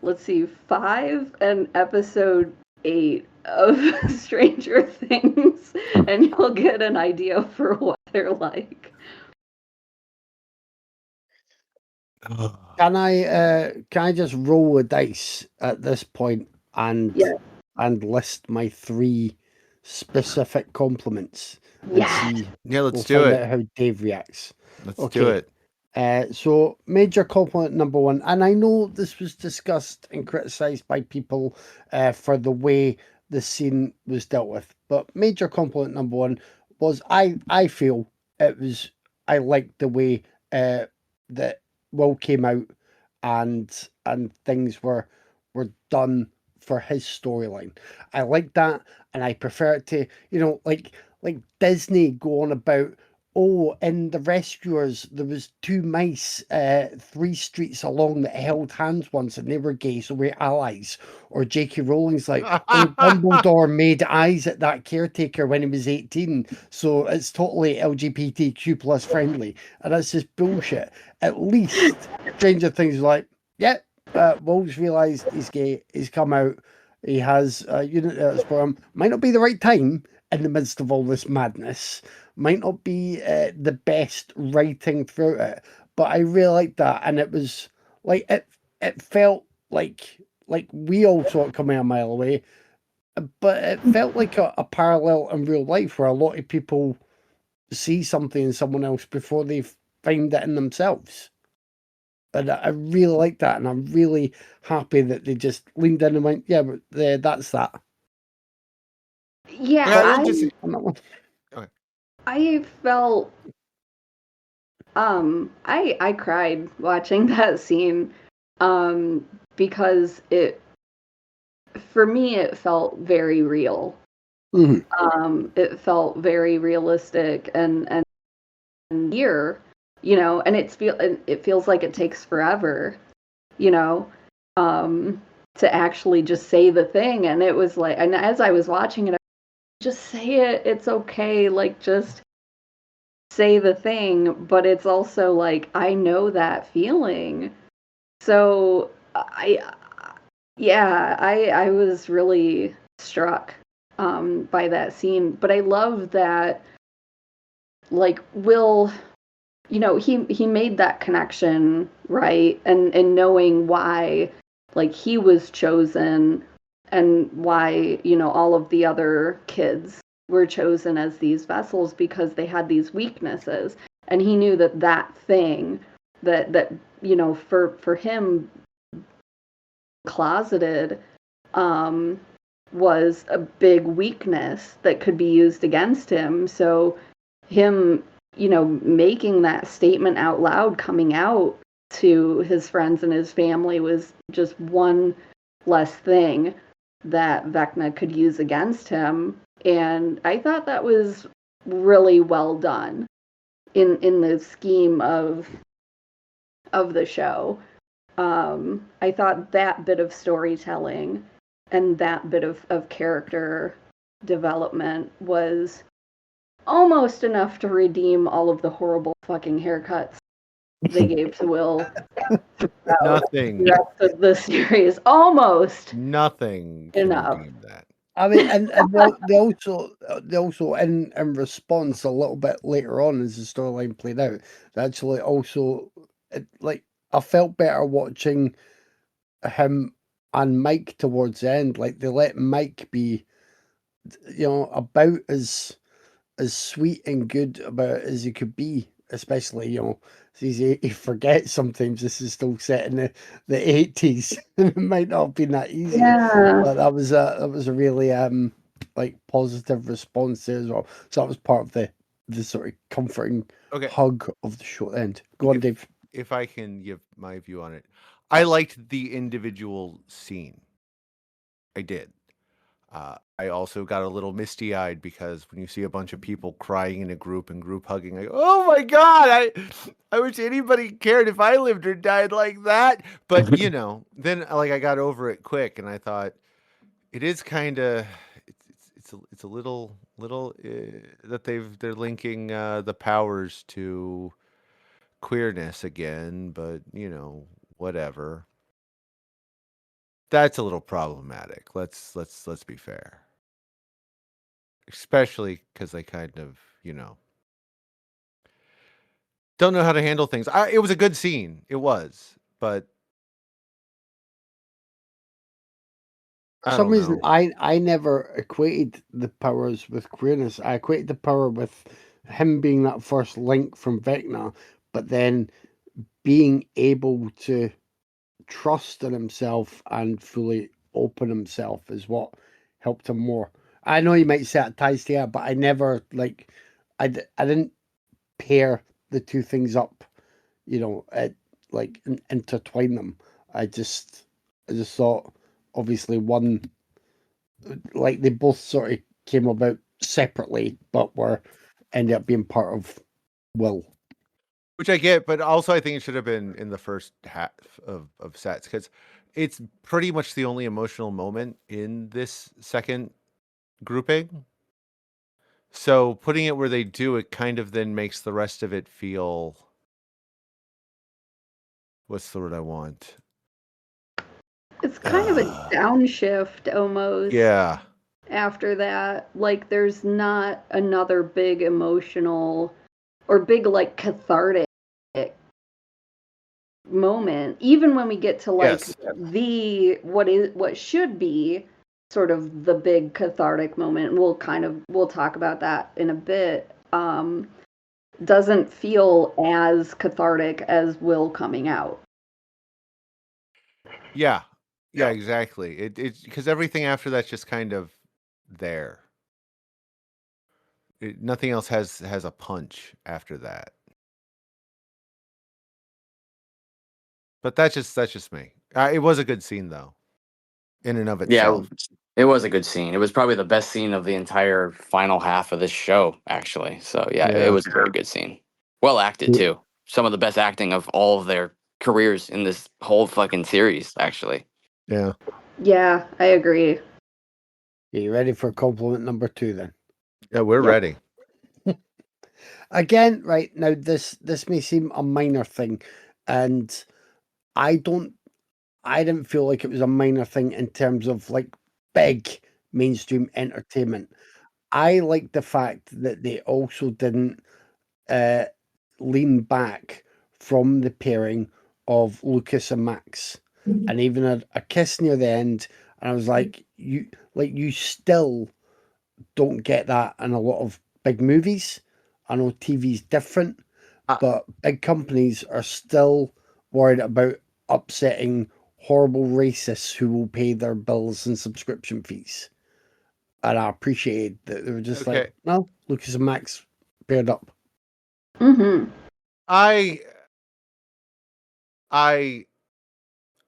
let's see, 5 and episode 8 of Stranger Things, and you'll get an idea for what they're like. Can I just roll a dice at this point and Yeah. and list my 3 specific compliments and Yes. see? Yeah, let's We'll do find it. out how Dave reacts. Let's do Okay. it. So major compliment number 1, and I know this was discussed and criticised by people for the way the scene was dealt with, but major compliment number 1 was I feel it was, I liked the way that Will came out and things were done for his storyline. I like that, and I prefer it to, like Disney go on about, oh, in The Rescuers, there was 2 mice 3 streets along that held hands once and they were gay, so we're allies. Or J.K. Rowling's like, oh, Dumbledore made eyes at that caretaker when he was 18, so it's totally LGBTQ plus friendly. And that's just bullshit. At least Stranger Things is like, yeah, Will's realised he's gay, he's come out, he has a unit that's for him. Might not be the right time in the midst of all this madness, might not be the best writing throughout it, but I really liked that, and it was like it felt like we all saw it coming a mile away, but it felt like a parallel in real life where a lot of people see something in someone else before they find it in themselves. And I really like that, and I'm really happy that they just leaned in and went, yeah, but that's that. Yeah, I felt, I cried watching that scene, because for me, it felt very real. Mm-hmm. It felt very realistic and here, and it feels like it takes forever, to actually just say the thing. And it was like, and as I was watching it, just say it, it's okay, like, just say the thing. But it's also like, I know that feeling. So I was really struck by that scene. But I love that, like, Will, he made that connection, right? And knowing why, like, he was chosen, and why, all of the other kids were chosen as these vessels, because they had these weaknesses. And he knew that thing that for him, closeted, was a big weakness that could be used against him. So him, making that statement out loud, coming out to his friends and his family, was just one less thing that Vecna could use against him. And I thought that was really well done in the scheme of the show. I thought that bit of storytelling and that bit of character development was almost enough to redeem all of the horrible fucking haircuts they gave to Will Nothing. the rest of the series. Almost Nothing can enough. redeem that. I mean, and they also in response a little bit later on as the storyline played out, they actually also like I felt better watching him and Mike towards the end. Like they let Mike be, about as sweet and good about it as he could be. Especially, it's easy to forget sometimes this is still set in the 80s. It might not have been that easy. Yeah. But that was a really like positive response there as well. So that was part of the sort of comforting hug of the short end. Go on, Dave. If I can give my view on it, I liked the individual scene. I did. I also got a little misty-eyed because when you see a bunch of people crying in a group and group hugging, I go, oh my God, I wish anybody cared if I lived or died like that. But, then like I got over it quick and I thought it is kind of, it's a little that they're linking the powers to queerness again, but, whatever. That's a little problematic. Let's be fair. Especially because they kind of, don't know how to handle things. It was a good scene. It was, but For some reason, I never equated the powers with queerness. I equated the power with him being that first link from Vecna, but then being able to trust in himself and fully open himself is what helped him more. I know you might say it ties together, but I never I didn't pair the two things up, intertwine them. I just thought obviously one, like they both sort of came about separately, but ended up being part of Will. Which I get, but also I think it should have been in the first half of sets because it's pretty much the only emotional moment in this second grouping. So putting it where they do, it kind of then makes the rest of it feel, what's the word I want? It's kind of a downshift almost. Yeah. After that, like there's not another big emotional or big like cathartic moment. Even when we get to like what should be sort of the big cathartic moment, we'll talk about that in a bit. Doesn't feel as cathartic as Will coming out. Yeah, exactly. It's because everything after that's just kind of there. Nothing else has a punch after that. But that's just me. It was a good scene though, in and of itself. Yeah, it was a good scene. It was probably the best scene of the entire final half of this show, actually. So yeah, it was a very good scene. Well acted too. Some of the best acting of all of their careers in this whole fucking series, actually. Yeah. Yeah, I agree. Are you ready for compliment number 2 then? Yeah, we're ready. Again, right now this may seem a minor thing, and I didn't feel like it was a minor thing in terms of like big mainstream entertainment. I like the fact that they also didn't lean back from the pairing of Lucas and Max, and even a kiss near the end. And I was like, you still don't get that in a lot of big movies. I know TV's different, but big companies are still worried about upsetting horrible racists who will pay their bills and subscription fees. And I appreciated that they were just like, no, Lucas and Max paired up. Mm-hmm. I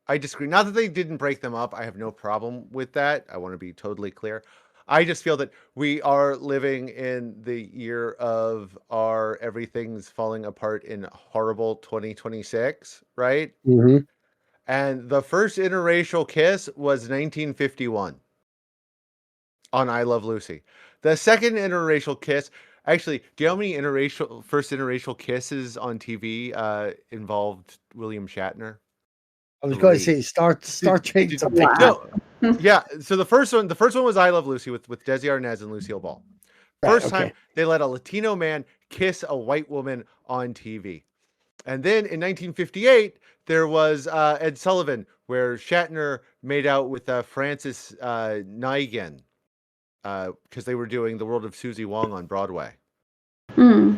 I disagree. Not that they didn't break them up. I have no problem with that. I want to be totally clear. I just feel that we are living in the year of our everything's falling apart in horrible 2026, right? Mm-hmm. And the first interracial kiss was 1951 on I Love Lucy. The second interracial kiss, actually, do you know how many first interracial kisses on TV involved William Shatner? I was going to 3. say Star Trek to pick Wow. up. Yeah. So the first one was I Love Lucy with Desi Arnaz and Lucille Ball. First time they let a Latino man kiss a white woman on TV. And then in 1958, there was Ed Sullivan, where Shatner made out with Frances Nigan because they were doing The World of Susie Wong on Broadway. Hmm.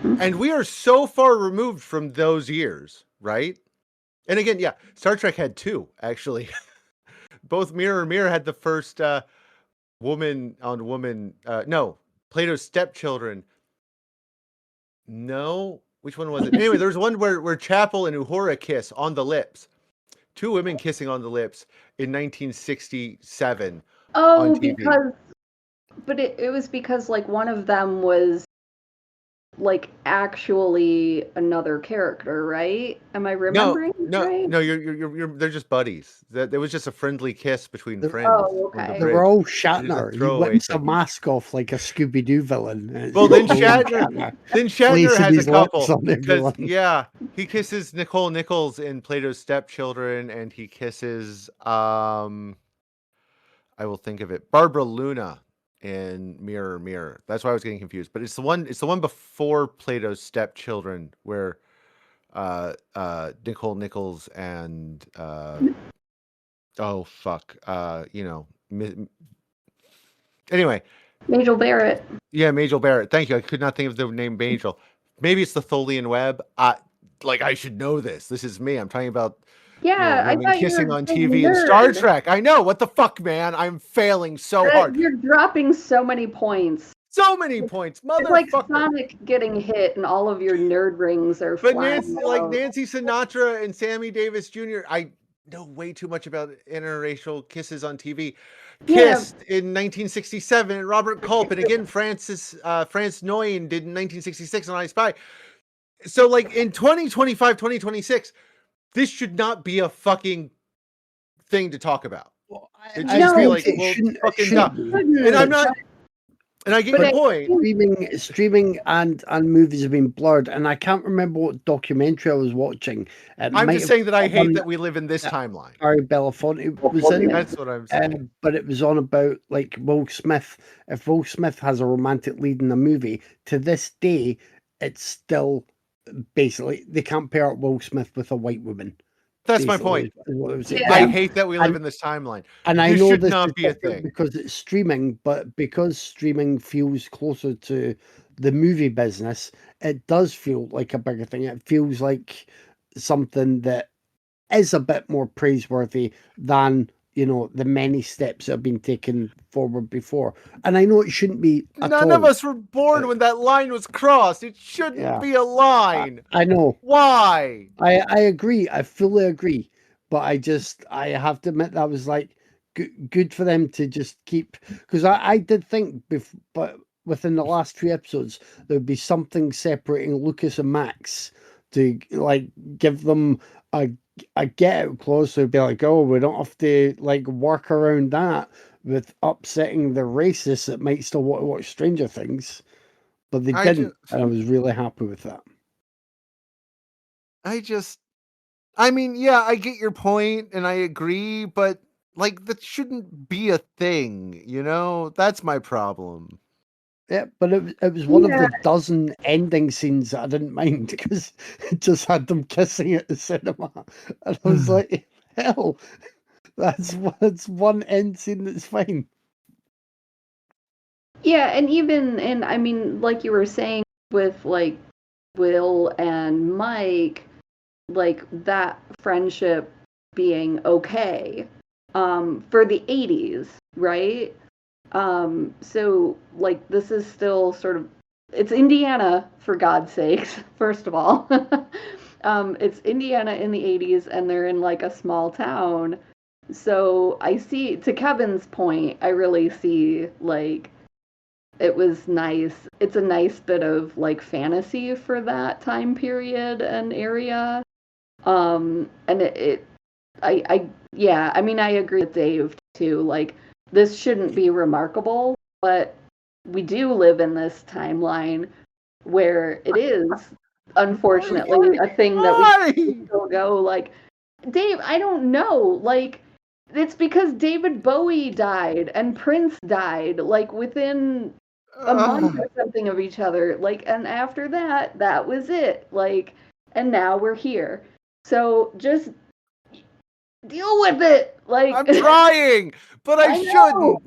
And we are so far removed from those years, right? And again, yeah, Star Trek had 2, actually. Both Mirror Mirror had the first woman on woman. No, Plato's Stepchildren. No, which one was it? Anyway, there was one where Chapel and Uhura kiss on the lips. 2 women kissing on the lips in 1967 on TV. But it was because like one of them was like actually another character, right? Am I remembering right? No, you're they're just buddies. There was just a friendly kiss between friends. Oh, okay. On the They bridge. were all It's a Shatner. He throwaway whips a thing. mask off like a Scooby-Doo villain. Well, then Shatner Shatner placing has a his lips couple on because everyone. he kisses Nicole Nichols in Plato's Stepchildren, and he kisses I will think of it, Barbara Luna in Mirror Mirror. That's why I was getting confused. But it's the one before Plato's Stepchildren where Nicole Nichols and oh fuck, anyway. Majel Barrett. Yeah, Majel Barrett. Thank you. I could not think of the name Majel. Maybe it's the Tholian web. I should know this. This is me. I'm talking about I women thought kissing you were on a TV in Star nerd. Trek. I know. What the fuck, man? I'm failing so hard. You're dropping so many points. So many points, motherfucker. It's like Sonic getting hit and all of your nerd rings are flying out. Nancy Sinatra and Sammy Davis Jr. I know way too much about interracial kisses on TV. Kissed in 1967 and Robert Culp, and again France Noyen did in 1966 on I Spy. So like in 2025, 2026, this should not be a fucking thing to talk about. Well, It should be like, well, fucking dumb. And I'm not. And I get your point. Streaming and movies have been blurred, and I can't remember what documentary I was watching. I'm just saying that I hate that we live in this timeline. Ari Belafonte was in. That's what I'm saying. But it was on about like Will Smith. If Will Smith has a romantic lead in a movie, to this day, it's still basically they can't pair up Will Smith with a white woman. That's my point. I hate that we live in this timeline. And I know should this not is be a thing because it's streaming, but because streaming feels closer to the movie business, it does feel like a bigger thing. It feels like something that is a bit more praiseworthy than the many steps that have been taken forward before. And I know it shouldn't be at all. None of us were born when that line was crossed. It shouldn't be a line. I know. Why? I agree. I fully agree. But I have to admit that was like good for them to just keep, because I did think but within the last 3 episodes there would be something separating Lucas and Max to like give them a get out clause, so it'd be like, oh, we don't have to like work around that with upsetting the racists that might still want to watch Stranger Things, but they didn't, and I was really happy with that. I mean, yeah, I get your point and I agree, but like that shouldn't be a thing, That's my problem. Yeah, but it was one of the dozen ending scenes that I didn't mind because it just had them kissing at the cinema, and I was like, hell, that's one end scene that's fine. Yeah, and I mean, like you were saying with like Will and Mike, like that friendship being okay for the 80s, right? So like this is still sort of, it's Indiana, for God's sakes, first of all. it's Indiana in the 80s, and they're in like a small town. So I see, to Kevin's point, I really see like it was nice. It's a nice bit of like fantasy for that time period and area. And yeah, I mean, I agree with Dave too. Like, this shouldn't be remarkable, but we do live in this timeline where it is, unfortunately, a thing that we still go like, Dave, I don't know. Like, it's because David Bowie died and Prince died, like, within a month or something of each other. Like, and after that, that was it. Like, and now we're here. So just deal with it. Like, I'm trying, but I shouldn't.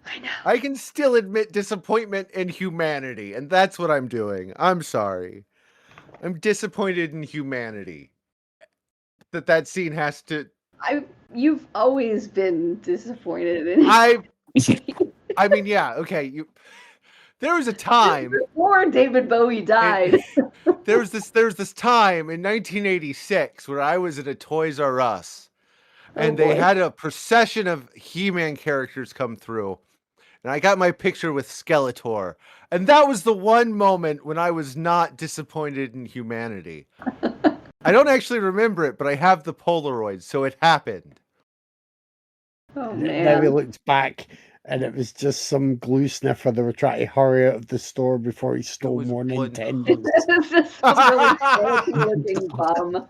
I know. I can still admit disappointment in humanity, and that's what I'm doing. I'm sorry. I'm disappointed in humanity. That scene has to... You've always been disappointed in I mean, yeah, okay. There was a time before David Bowie died. There was this time in 1986 where I was at a Toys R Us, and they had a procession of He-Man characters come through, and I got my picture with Skeletor, and that was the one moment when I was not disappointed in humanity. I don't actually remember it, but I have the Polaroid, so it happened. Oh man! Now we looked back, and it was just some glue sniffer they were trying to hurry out of the store before he stole more Nintendos. It's just some really skeleton looking bum.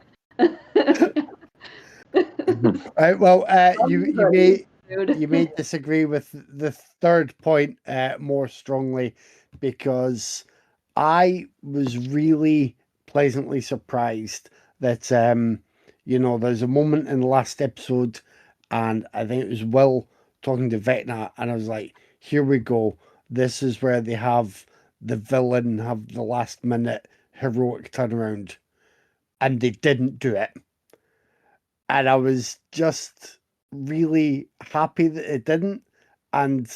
Right, well, you may disagree with the third point more strongly, because I was really pleasantly surprised that there's a moment in the last episode, and I think it was Will talking to Vecna, and I was like, here we go. This is where they have the villain have the last minute heroic turnaround, and they didn't do it. And I was just really happy that it didn't. And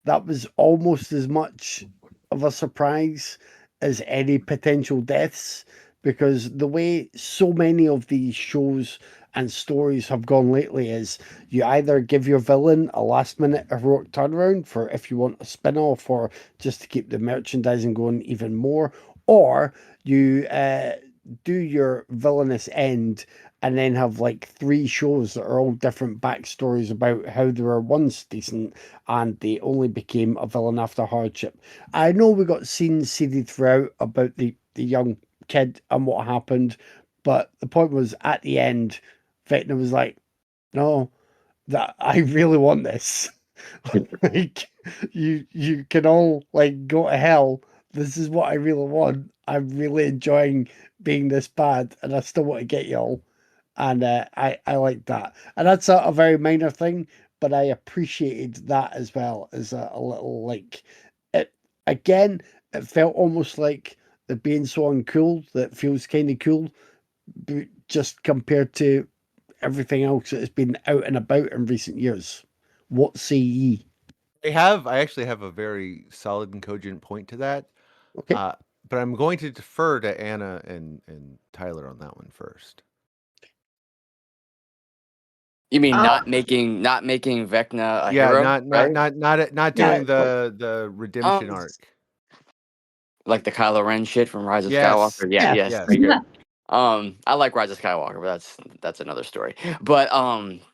that was almost as much of a surprise as any potential deaths, because the way so many of these shows and stories have gone lately is you either give your villain a last minute heroic turnaround for if you want a spin-off or just to keep the merchandising going even more, or you do your villainous end and then have like 3 shows that are all different backstories about how they were once decent and they only became a villain after hardship. I know we got scenes seeded throughout about the young kid and what happened, but the point was at the end, Vecna was like, no, that I really want this. Like, you can all like go to hell. This is what I really want. I'm really enjoying being this bad, and I still want to get y'all. And I like that, and that's a very minor thing, but I appreciated that as well as a little like it. Again, it felt almost like the being so uncool that feels kind of cool, just compared to everything else that has been out and about in recent years. What say ye? I actually have a very solid and cogent point to that. Okay. But I'm going to defer to Anna and Tyler on that one first. You mean not making Vecna a Yeah, hero? not doing the redemption arc. Like the Kylo Ren shit from Rise of Yes. Skywalker. Yeah, Yes. yes. Pretty good. I like Rise of Skywalker, but that's another story. But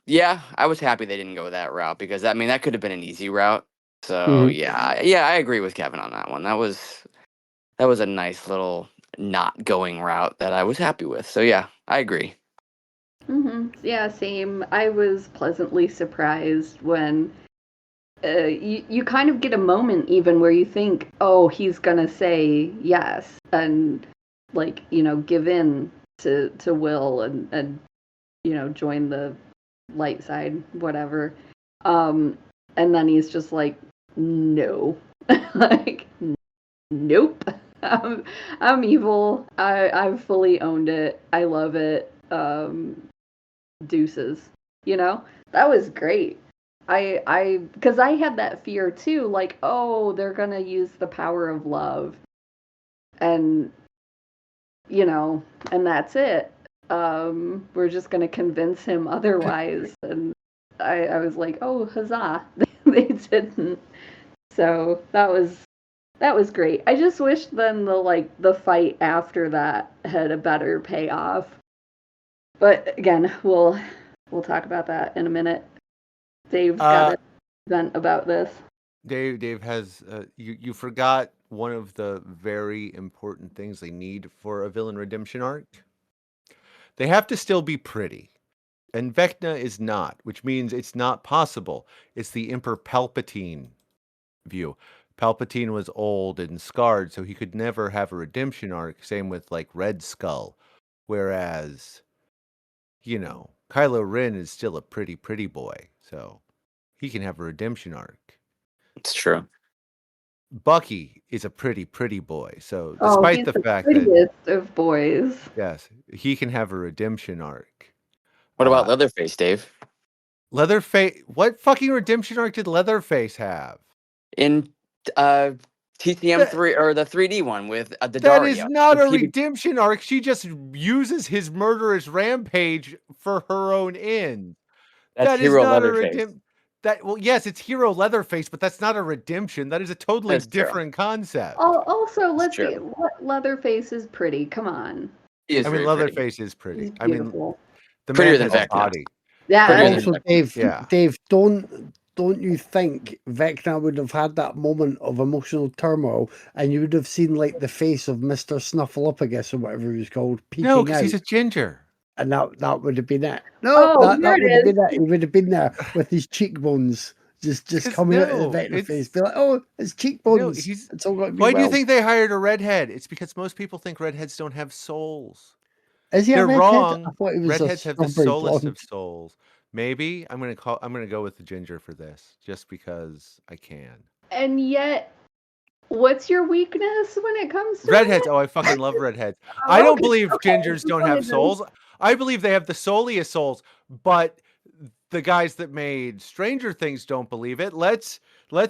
yeah, I was happy they didn't go that route, because that could have been an easy route. So yeah, I agree with Kevin on that one. That was a nice little not going route that I was happy with. So yeah, I agree. Yeah, same. I was pleasantly surprised when you kind of get a moment even where you think, oh, he's gonna say yes and like give in to Will and join the light side, whatever. And then he's just like, no, like, nope. I'm evil. I've fully owned it. I love it. Deuces. That was great. Because I had that fear too, like, oh, they're gonna use the power of love, and and that's it. We're just going to convince him otherwise. And I was like, oh, huzzah. They didn't. So that was great. I just wish then the fight after that had a better payoff. But again, we'll talk about that in a minute. Dave's got a vent about this. Dave has you forgot one of the very important things they need for a villain redemption arc. They have to still be pretty. And Vecna is not, which means it's not possible. It's the Emperor Palpatine view. Palpatine was old and scarred, so he could never have a redemption arc. Same with like Red Skull. Whereas, Kylo Ren is still a pretty boy, so he can have a redemption arc. It's true. Bucky is a pretty boy, so Oh, despite he's the fact that prettiest of boys. yes, he can have a redemption arc. What about Leatherface, Dave? Leatherface? What fucking redemption arc did Leatherface have? In TCM 3 or the 3D one with the That Daria. is not a redemption arc. She just uses his murderous rampage for her own end. That's Hero Leatherface. Yes, it's Hero Leatherface, but that's not a redemption. That is a totally different concept. Also, let's see. Leatherface is pretty. Come on. Leatherface is pretty. He's beautiful. The prettier man than has a Vecna. body. Yeah. Also, Dave, don't you think Vecna would have had that moment of emotional turmoil, and you would have seen like the face of Mr. Snuffleupagus or whatever he was called peeking No, because out, he's a ginger. and that would have been it. No, that would have been it. He would have been there with his cheekbones just coming out of the Vecna face. Be like, oh, his cheekbones. It's all got to be Why do you think they hired a redhead? It's because most people think redheads don't have souls. Is he They're a redhead? wrong. I thought he was Redheads a have the strawberry soulest blonde. of souls. Maybe I'm gonna go with the ginger for this, just because I can. And yet, what's your weakness when it comes to redheads? Oh, I fucking love redheads. I don't believe gingers don't have souls. I believe they have the souliest souls, but the guys that made Stranger Things don't believe it. Let's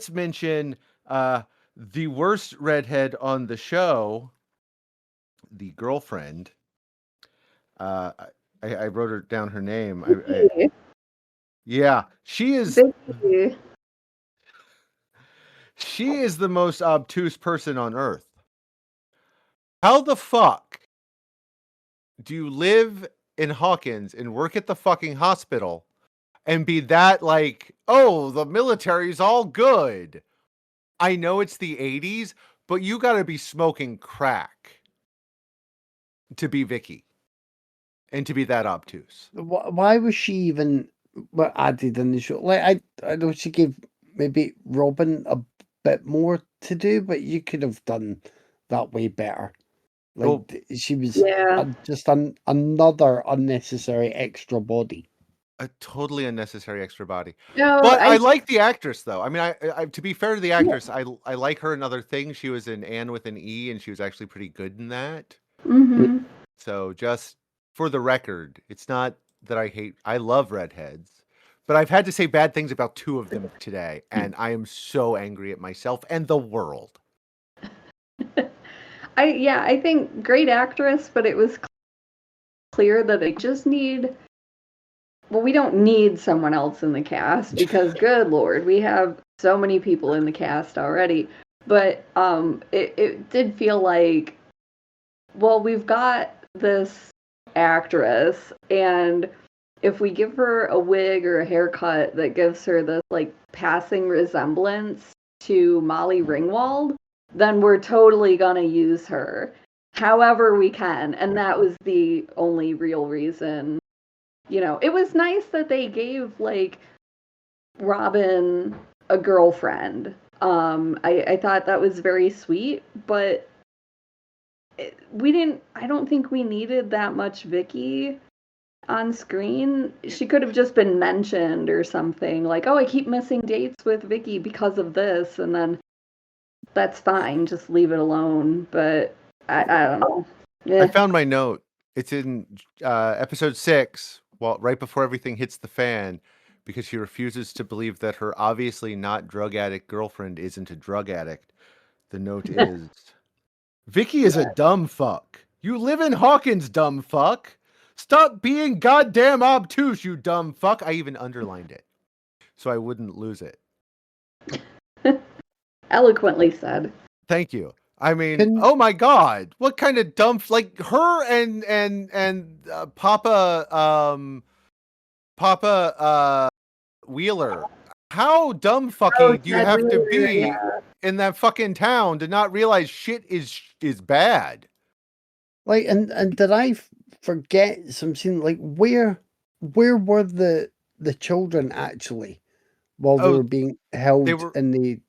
mention the worst redhead on the show, the girlfriend. I wrote her down her name. Yeah, she is. Vicky. She is the most obtuse person on earth. How the fuck do you live in Hawkins and work at the fucking hospital and be that like, oh, the military's all good? I know it's the 80s, but you gotta be smoking crack to be Vicky and to be that obtuse. Why was she even added in the show? Like, I know she gave maybe Robin a bit more to do, but you could have done that way better. Like, she was just another unnecessary extra body. A totally unnecessary extra body. No, but I like the actress, though. I mean, I to be fair to the actress, I like her in other things. She was in Anne with an E, and she was actually pretty good in that. Mm-hmm. So just for the record, it's not that I love redheads, but I've had to say bad things about two of them today, and I am so angry at myself and the world. I think great actress, but it was clear that they just need. Well, we don't need someone else in the cast because, good Lord, we have so many people in the cast already. But it did feel like, well, we've got this actress, and if we give her a wig or a haircut that gives her this like passing resemblance to Molly Ringwald, then we're totally gonna use her however we can. And that was the only real reason. It was nice that they gave like Robin a girlfriend. I thought that was very sweet, but I don't think we needed that much Vicky on screen. She could have just been mentioned or something like, oh, I keep missing dates with Vicky because of this, and then that's fine, just leave it alone. But I don't know. I found my note. It's in episode 6, right before everything hits the fan, because she refuses to believe that her obviously not drug addict girlfriend isn't a drug addict. The note is, Vicky is a dumb fuck. You live in Hawkins, dumb fuck. Stop being goddamn obtuse, you dumb fuck. I even underlined it so I wouldn't lose it. Eloquently said. Thank you. I mean, oh my god, what kind of dumb like her and Papa Wheeler. How dumb fucky do you have to be in that fucking town to not realize shit is bad? Like, and did I forget some scene? Like, where were the children actually while they were being held in the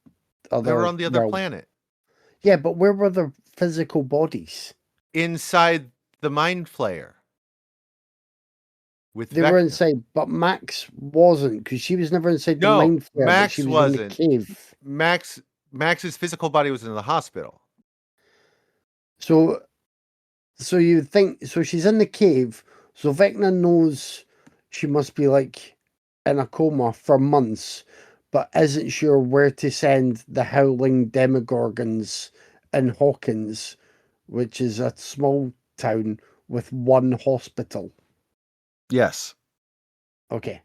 other? They were on the other realm? planet. Yeah, but where were their physical bodies? Inside the Mind Flayer. They were inside, but Max wasn't, because she was never inside the Mind Flayer. Max she was wasn't. in the cave. Max's physical body was in the hospital. So you think, so she's in the cave, so Vecna knows she must be like in a coma for months, but isn't sure where to send the howling demogorgons in Hawkins, which is a small town with one hospital. Yes. Okay.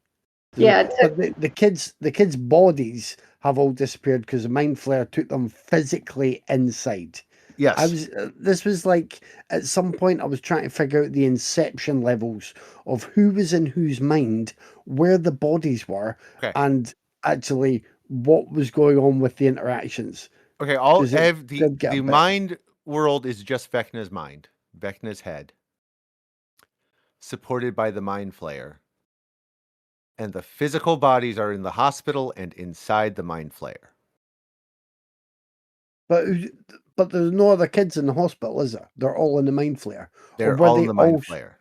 Yeah. But the kids' bodies have all disappeared because the Mind Flayer took them physically inside. Yes. This was like, at some point I was trying to figure out the inception levels of who was in whose mind, where the bodies were, and actually what was going on with the interactions. Okay, the mind world is just Vecna's mind, Vecna's head, supported by the Mind Flayer. And the physical bodies are in the hospital and inside the Mind Flayer. But there's no other kids in the hospital, is there? They're all in the Mind Flayer. They're all in the Mind Flayer.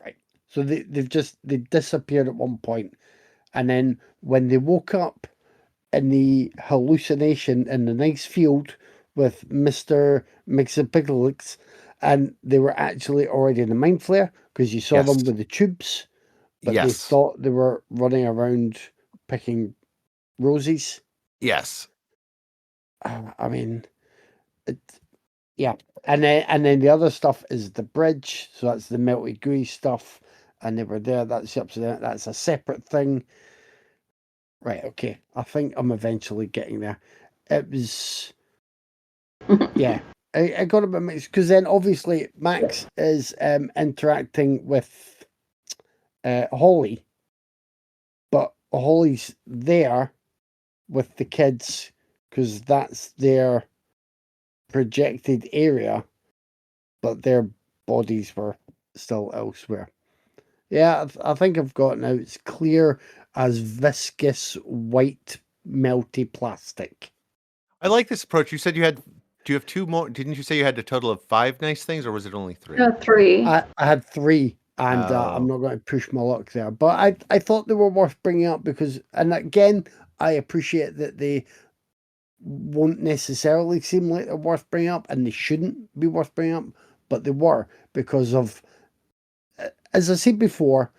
Right. So they disappeared at one point, and then when they woke up in the hallucination in the nice field with Mr. Mixapiglix, and they were actually already in the Mind Flayer because you saw them with the tubes, but they thought they were running around picking roses. Yes. I mean, yeah. And then the other stuff is the bridge, so that's the melty gooey stuff, and they were there. That's the upside down. That's a separate thing. Right, okay. I think I'm eventually getting there. It was... yeah. I got a bit mixed, because then obviously Max is interacting with Holly, but Holly's there with the kids, because that's their projected area, but their bodies were still elsewhere. Yeah, I think I've got now. It's clear as viscous white melty plastic. I like this approach. You said do you have two more? Didn't you say you had a total of 5 nice things, or was it only 3? No, 3. I had 3, and I'm not going to push my luck there. But I thought they were worth bringing up because, and again, I appreciate that they won't necessarily seem like they're worth bringing up, and they shouldn't be worth bringing up, but they were because of, as I said before,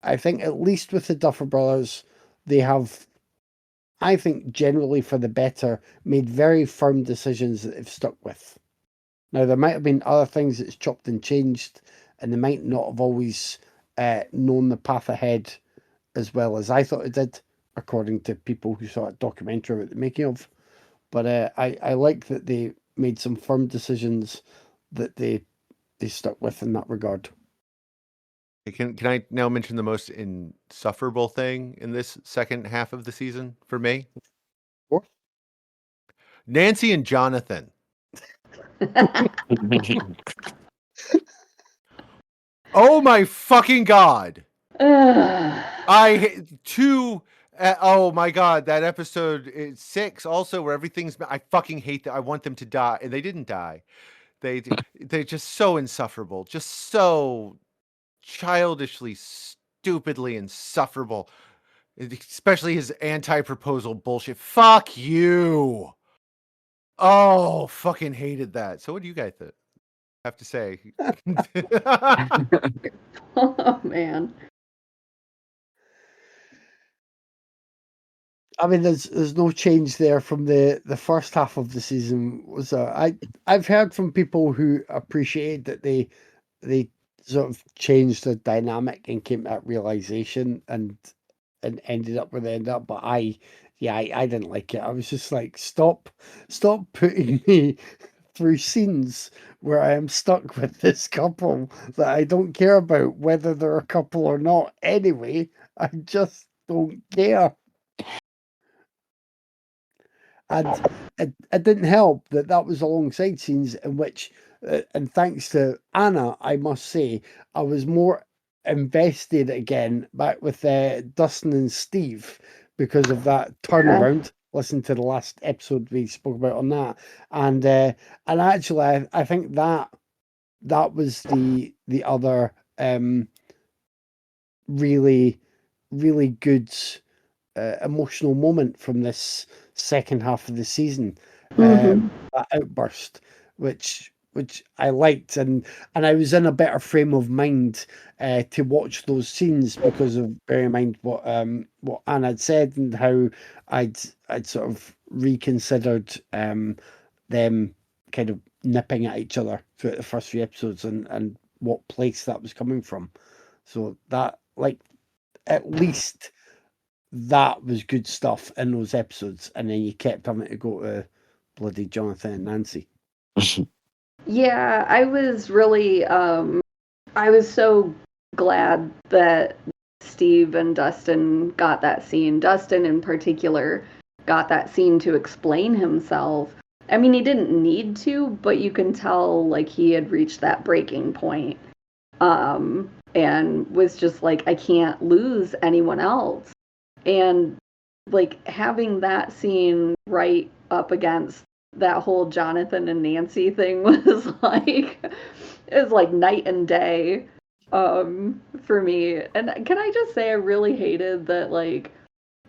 I think at least with the Duffer Brothers, they have, I think generally for the better, made very firm decisions that they've stuck with. Now, there might have been other things that's chopped and changed, and they might not have always known the path ahead as well as I thought it did, according to people who saw a documentary about the making of. But I like that they made some firm decisions that they stuck with in that regard. Can I now mention the most insufferable thing in this second half of the season for me? What? Nancy and Jonathan. Oh my fucking god! Oh my god, that episode 6 also where everything's. I fucking hate that. I want them to die, and they didn't die. They're just so insufferable, just so childishly, stupidly insufferable. Especially his anti-proposal bullshit. Fuck you. Oh, fucking hated that. So what do you guys have to say? Oh man. I mean, there's no change there from the first half of the season. Was I've heard from people who appreciate that they sort of changed the dynamic and came to that realization and ended up where they ended up. But I didn't like it. I was just like, stop putting me through scenes where I am stuck with this couple that I don't care about whether they're a couple or not. Anyway, I just don't care. And it didn't help that that was alongside scenes in which, and thanks to Anna, I must say, I was more invested again back with Dustin and Steve because of that turnaround. Listen to the last episode we spoke about on that, and actually, I think that was the other really really good emotional moment from this second half of the season. That outburst, which I liked, and I was in a better frame of mind to watch those scenes because of bearing in mind what Anne had said and how I'd sort of reconsidered them kind of nipping at each other throughout the first few episodes and what place that was coming from. So that, like, at least that was good stuff in those episodes, and then you kept having to go to bloody Jonathan and Nancy. Yeah, I was really I was so glad that Steve and Dustin got that scene. Dustin in particular got that scene to explain himself. I mean, he didn't need to, but you can tell like he had reached that breaking point. And was just like, I can't lose anyone else. And like having that scene right up against that whole Jonathan and Nancy thing was like, it was like night and day for me. And can I just say I really hated that, like,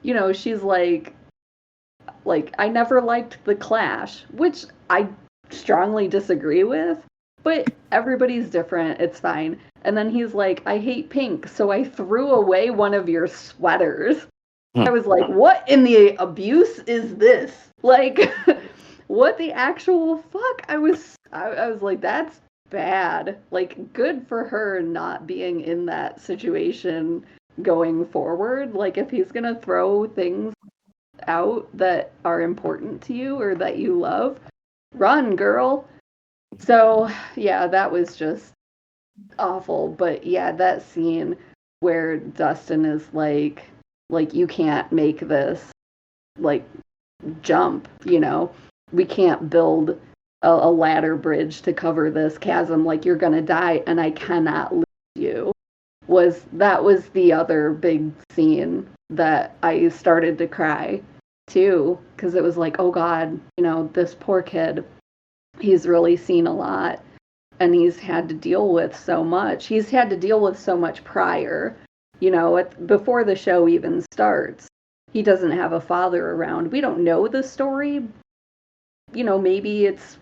you know, she's like I never liked the Clash, which I strongly disagree with, but everybody's different, it's fine. And then he's like, I hate pink, so I threw away one of your sweaters. I was like, what in the abuse is this? Like, what the actual fuck? I was like, that's bad. Like, good for her not being in that situation going forward. Like, if he's gonna throw things out that are important to you or that you love, run, girl. So yeah, that was just awful. But yeah, that scene where Dustin is like you can't make this like jump, you know, we can't build a ladder bridge to cover this chasm, like you're gonna die and I cannot lose you. That was the other big scene that I started to cry too, because it was like, oh God, you know, this poor kid, he's really seen a lot and he's had to deal with so much. He's had to deal with so much prior, you know, before the show even starts. He doesn't have a father around. We don't know the story. You know, maybe it's,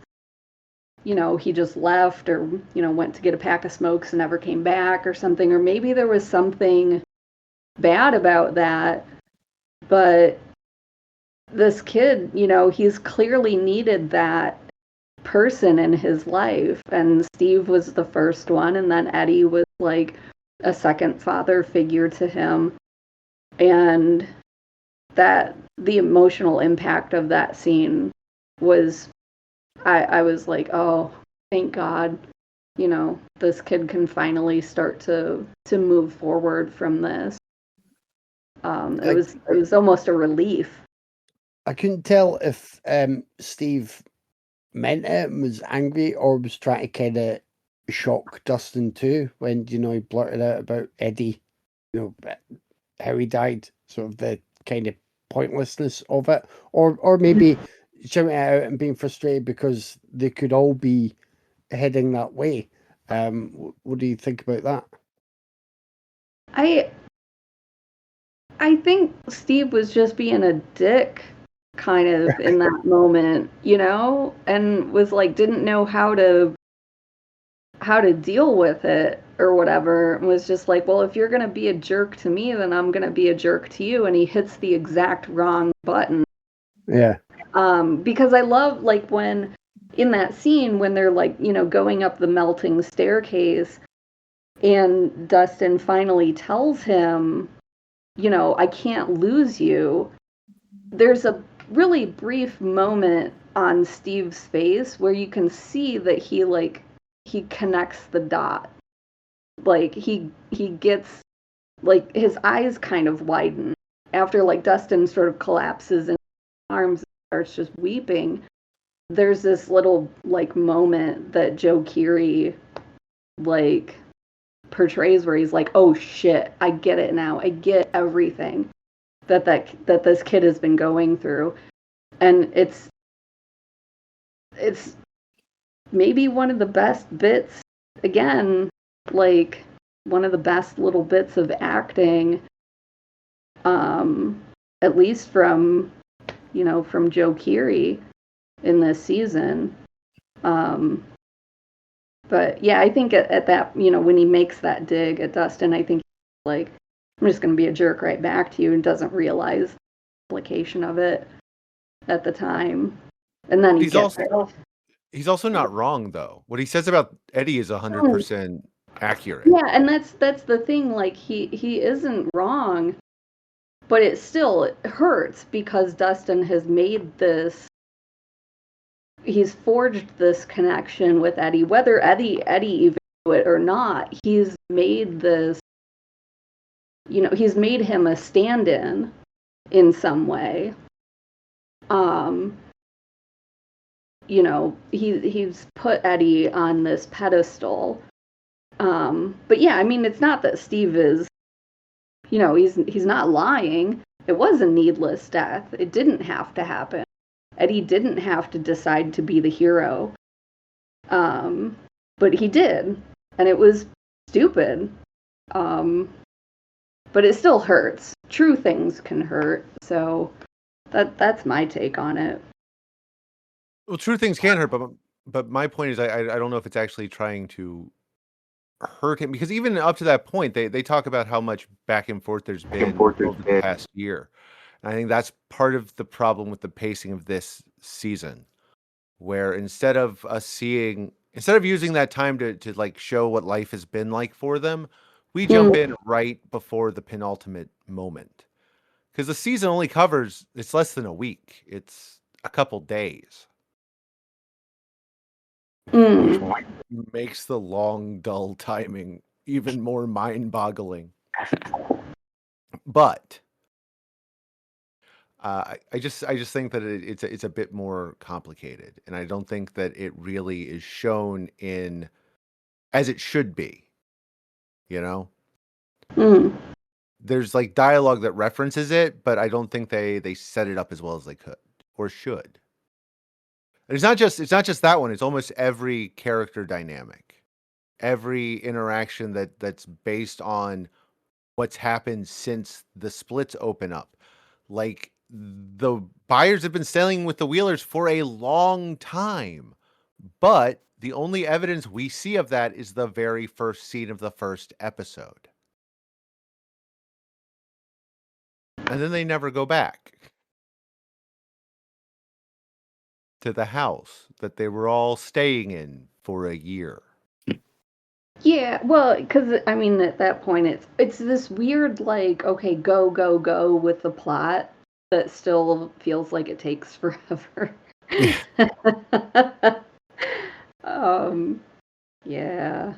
you know, he just left or, you know, went to get a pack of smokes and never came back or something. Or maybe there was something bad about that. But this kid, you know, he's clearly needed that person in his life. And Steve was the first one. And then Eddie was like a second father figure to him. And that the emotional impact of that scene was, I was like, oh, thank God, you know, this kid can finally start to move forward from this. It was almost a relief. I couldn't tell if Steve meant it and was angry or was trying to kind of shock Dustin too when, you know, he blurted out about Eddie, you know, how he died, sort of the kind of pointlessness of it, or maybe shouting it out and being frustrated because they could all be heading that way. What do you think about that? I think Steve was just being a dick kind of in that moment, you know, and was like didn't know how to deal with it. or whatever, and was just like, well, if you're going to be a jerk to me, then I'm going to be a jerk to you. And he hits the exact wrong button. Yeah. Because I love, like, when in that scene when they're, like, going up the melting staircase and Dustin finally tells him, I can't lose you. There's a really brief moment on Steve's face where you can see that he connects the dot. Like, he gets, like, his eyes kind of widen after, like, Dustin sort of collapses in arms and starts just weeping. There's this little, like, moment that Joe Keery, like, portrays where he's like, oh shit, I get it now. I get everything that this kid has been going through. And it's maybe one of the best bits, again, like, one of the best little bits of acting, at least from Joe Keery in this season. But yeah, I think at that, when he makes that dig at Dustin, I think he's like, I'm just going to be a jerk right back to you, and doesn't realize the implication of it at the time. And then he gets it. He's also not wrong, though. What he says about Eddie is 100% accurate. Yeah, and that's the thing. Like, he isn't wrong, but it still hurts because Dustin has made this. He's forged this connection with Eddie, whether Eddie even knew it or not. He's made this. He's made him a stand-in in some way. He's put Eddie on this pedestal. But yeah, I mean, it's not that Steve is, he's not lying. It was a needless death. It didn't have to happen. Eddie didn't have to decide to be the hero. But he did. And it was stupid. But it still hurts. True things can hurt. So that's my take on it. Well, true things can hurt, but my point is I don't know if it's actually trying to hurt him, because even up to that point, they talk about how much back and forth there's been over the past year. And I think that's part of the problem with the pacing of this season, where instead of using that time to like show what life has been like for them, we jump in right before the penultimate moment. Because the season only covers, it's less than a week. It's a couple days. Which makes the long, dull timing even more mind-boggling. But I just think that it's a bit more complicated, and I don't think that it really is shown in as it should be. There's like dialogue that references it, but I don't think they set it up as well as they could or should. And it's not just that one. It's almost every character dynamic, every interaction that's based on what's happened since the splits open up. Like, the buyers have been sailing with the Wheelers for a long time, but the only evidence we see of that is the very first scene of the first episode. And then they never go back to the house that they were all staying in for a year. Yeah, well, because, I mean, at that point, it's this weird, like, okay, go, go, go with the plot that still feels like it takes forever. Yeah.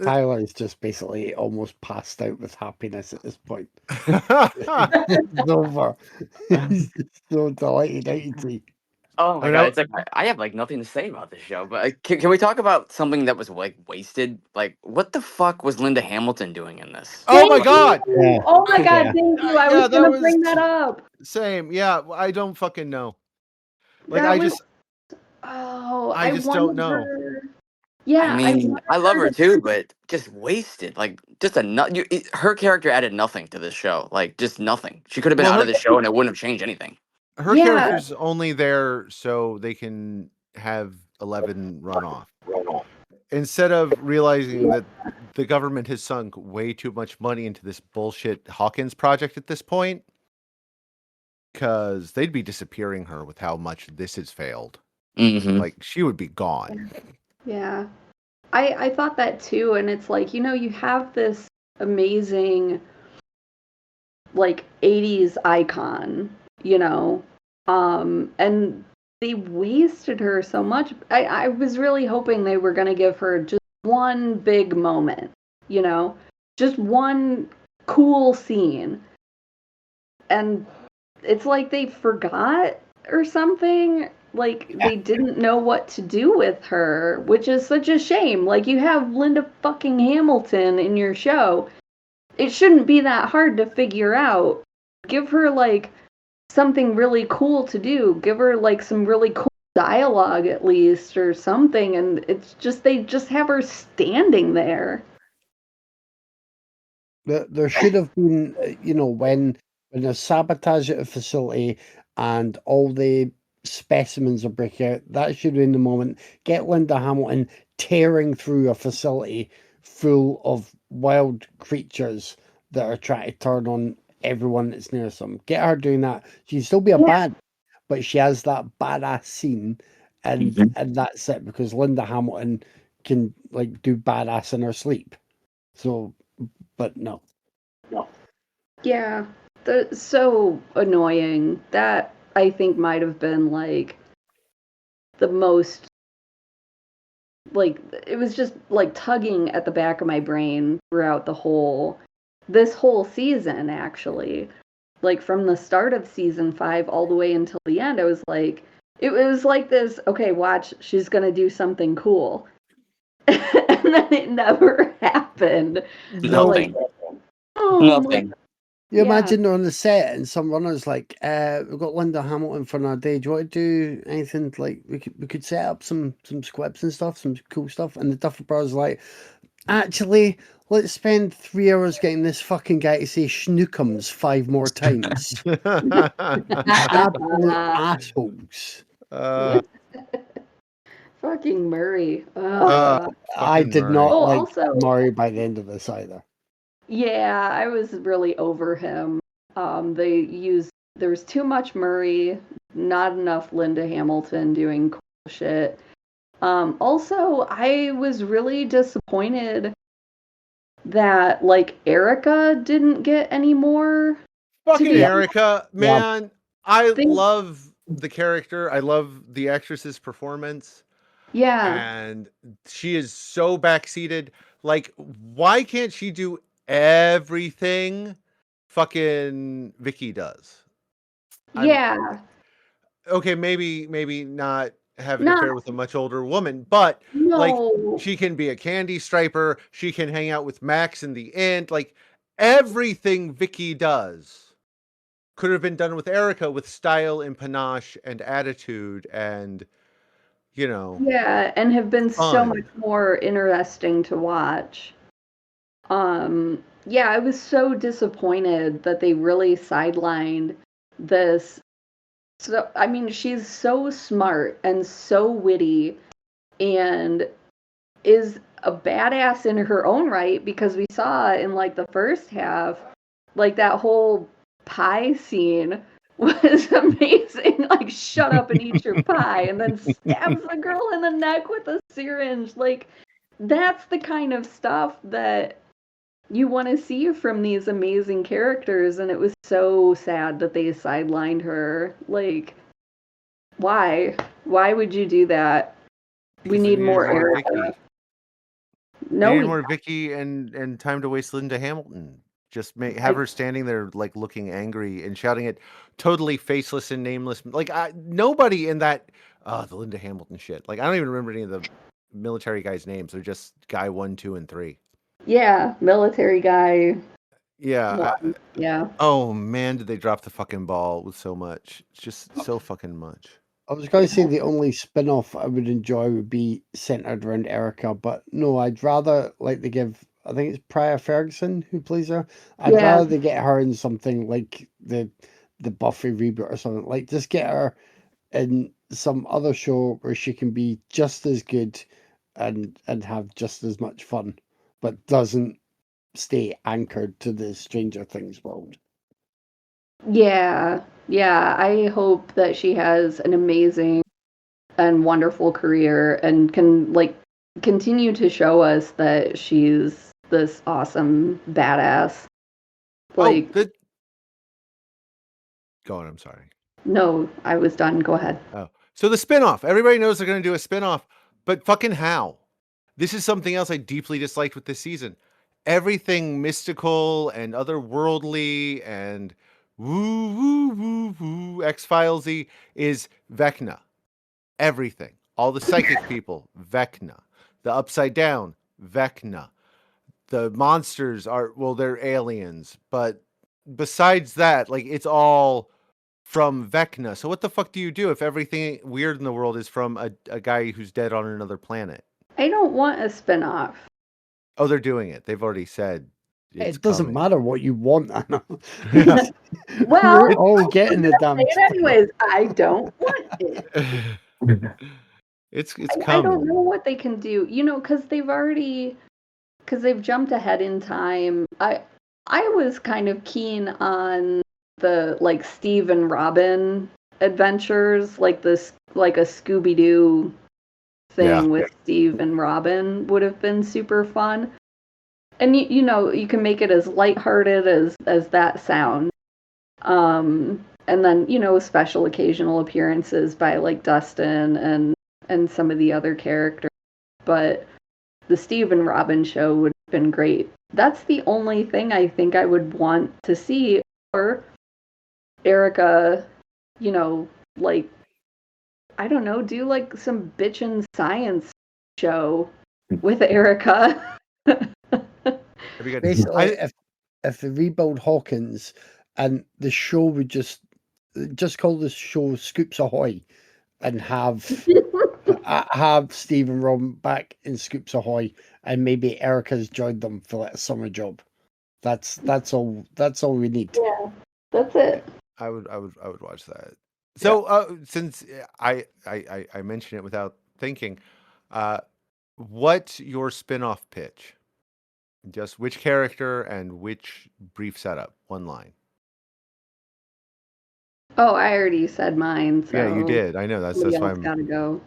Tyler is just basically almost passed out with happiness at this point. It's over. He's so delighted, ain't he? Oh my god, it's like I have like nothing to say about this show. But can we talk about something that was like wasted? Like, what the fuck was Linda Hamilton doing in this? Oh my god! Yeah. Oh my god, thank you. I was gonna bring that up. Same. Yeah, I don't fucking know. Like, That I was- just I just don't know. Yeah, I mean, I love her too, but just wasted. Like, just her character added nothing to this show. Like, just nothing. She could have been out of the show, and it wouldn't have changed anything. Her Yeah. character's only there so they can have 11 run off. Instead of realizing that the government has sunk way too much money into this bullshit Hawkins project at this point, because they'd be disappearing her with how much this has failed. Mm-hmm. Like, she would be gone. Yeah. I thought that too, and it's like, you know, you have this amazing like 80s icon, you know, and they wasted her so much. I was really hoping they were going to give her just one big moment, you know, just one cool scene. And it's like they forgot or something. Like they didn't know what to do with her, which is such a shame. Like you have Linda fucking Hamilton in your show. It shouldn't be that hard to figure out. Give her like something really cool to do. Give her like some really cool dialogue at least or something, and it's just they just have her standing there. There should have been, you know, when there's sabotage at a facility and all the specimens are breaking out, that should have been the moment. Get Linda Hamilton tearing through a facility full of wild creatures that are trying to turn on everyone that's near some. Get her doing that. She can still be a bad, but she has that badass scene, and Mhm. and that's it, because Linda Hamilton can like do badass in her sleep. So, but no. Yeah, that's so annoying. That I think might have been like the most like it was just like tugging at the back of my brain throughout this whole season actually. Like from the start of season 5 all the way until the end, I was like it was like this, okay, watch, she's going to do something cool. And then it never happened. Nothing. Like, oh Nothing. You Yeah. imagine they're on the set and some runner's like, we've got Linda Hamilton for another day. Do you want to do anything? Like we could set up some squibs and stuff, some cool stuff. And the Duffer Brothers like, actually, let's spend 3 hours getting this fucking guy to say schnookums 5 more times. Absolute assholes. Fucking Murray. I did Murray. not Oh, like also- Murray by the end of this either. Yeah, I was really over him. There was too much Murray, not enough Linda Hamilton doing cool shit. Also, I was really disappointed that like Erica didn't get any more. Fucking be- Erica, man. I Think- love the character. I love the actress's performance. Yeah. And she is so backseated. Like, why can't she do everything fucking Vicky does? Yeah. Okay, maybe not have an Not- affair with a much older woman, but No. like she can be a candy striper. She can hang out with Max in the end. Like everything Vicky does could have been done with Erica with style and panache and attitude and, you know. Yeah, and have been so Fun. much more interesting to watch. Yeah, I was so disappointed that they really sidelined this. So, I mean, she's so smart and so witty and is a badass in her own right, because we saw in like the first half, like that whole pie scene was amazing. Like, shut up and eat your pie, and then stabs the girl in the neck with a syringe. Like, that's the kind of stuff that you want to see from these amazing characters, and it was so sad that they sidelined her. Like, why? Why would you do that? We Because they need needed more Erica. Vicky. No, They needed we more Vicky and time to waste Linda Hamilton. Just have her standing there like looking angry and shouting at totally faceless and nameless. Like nobody in that the Linda Hamilton shit. Like I don't even remember any of the military guys' names. They're just guy 1, 2, and 3. Yeah, military guy. Yeah. Yeah. Oh man, did they drop the fucking ball with so much? It's just so fucking much. I was going to say the only spin-off I would enjoy would be centered around Erica, but no, I'd rather like they give, I think it's Priya Ferguson who plays her. I'd Yeah. rather they get her in something like the the Buffy reboot or something. Like, just get her in some other show where she can be just as good and have just as much fun, but doesn't stay anchored to the Stranger Things world. Yeah, I hope that she has an amazing and wonderful career and can continue to show us that she's this awesome badass. Like, Go on, I'm sorry. no, I was done. Go ahead. Oh, so the spinoff. Everybody knows they're going to do a spinoff, but fucking how? This is something else I deeply disliked with this season. Everything mystical and otherworldly and woo woo woo woo X-Filesy is Vecna. Everything. All the psychic people, Vecna. The Upside Down, Vecna. The monsters are, well, they're aliens, but besides that, like, it's all from Vecna. So what the fuck do you do if everything weird in the world is from a guy who's dead on another planet? I don't want a spinoff. Oh, they're doing it. They've already said it doesn't coming. matter what you want, Anna. Well, we're all getting the damn. Anyways, I don't want it. It's coming. I don't know what they can do, because they've jumped ahead in time. I was kind of keen on the Steve and Robin adventures, like a Scooby-Doo thing with Steve and Robin would have been super fun. And you can make it as lighthearted as that sounds. And then, special occasional appearances by Dustin and some of the other characters. But the Steve and Robin show would have been great. That's the only thing I think I would want to see. Or Erica, I don't know, do some bitchin' science show with Erica. Basically, if they rebuild Hawkins and the show would just call the show Scoops Ahoy and have Steve and Robin back in Scoops Ahoy, and maybe Erica's joined them for a summer job. That's all we need. Yeah, that's it. I would watch that. So since I mentioned it without thinking, what's your spin-off pitch? Just which character and which brief setup? One line. Oh, I already said mine. So yeah, you did. I know. That's why I'm gotta go.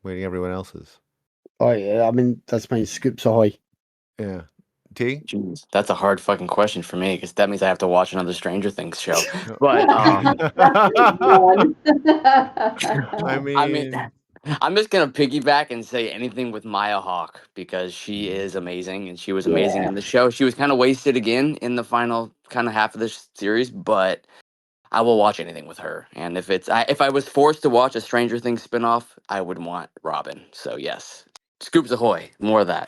waiting everyone else's. Oh yeah, I mean that's my Scoops Ahoy. Yeah. T? Jeez, that's a hard fucking question for me because that means I have to watch another Stranger Things show. But I mean, I'm just gonna piggyback and say anything with Maya Hawke because she is amazing and she was amazing in the show. She was kind of wasted again in the final kind of half of this series, but I will watch anything with her. And if I was forced to watch a Stranger Things spinoff, I would want Robin. So yes, Scoops Ahoy, more of that.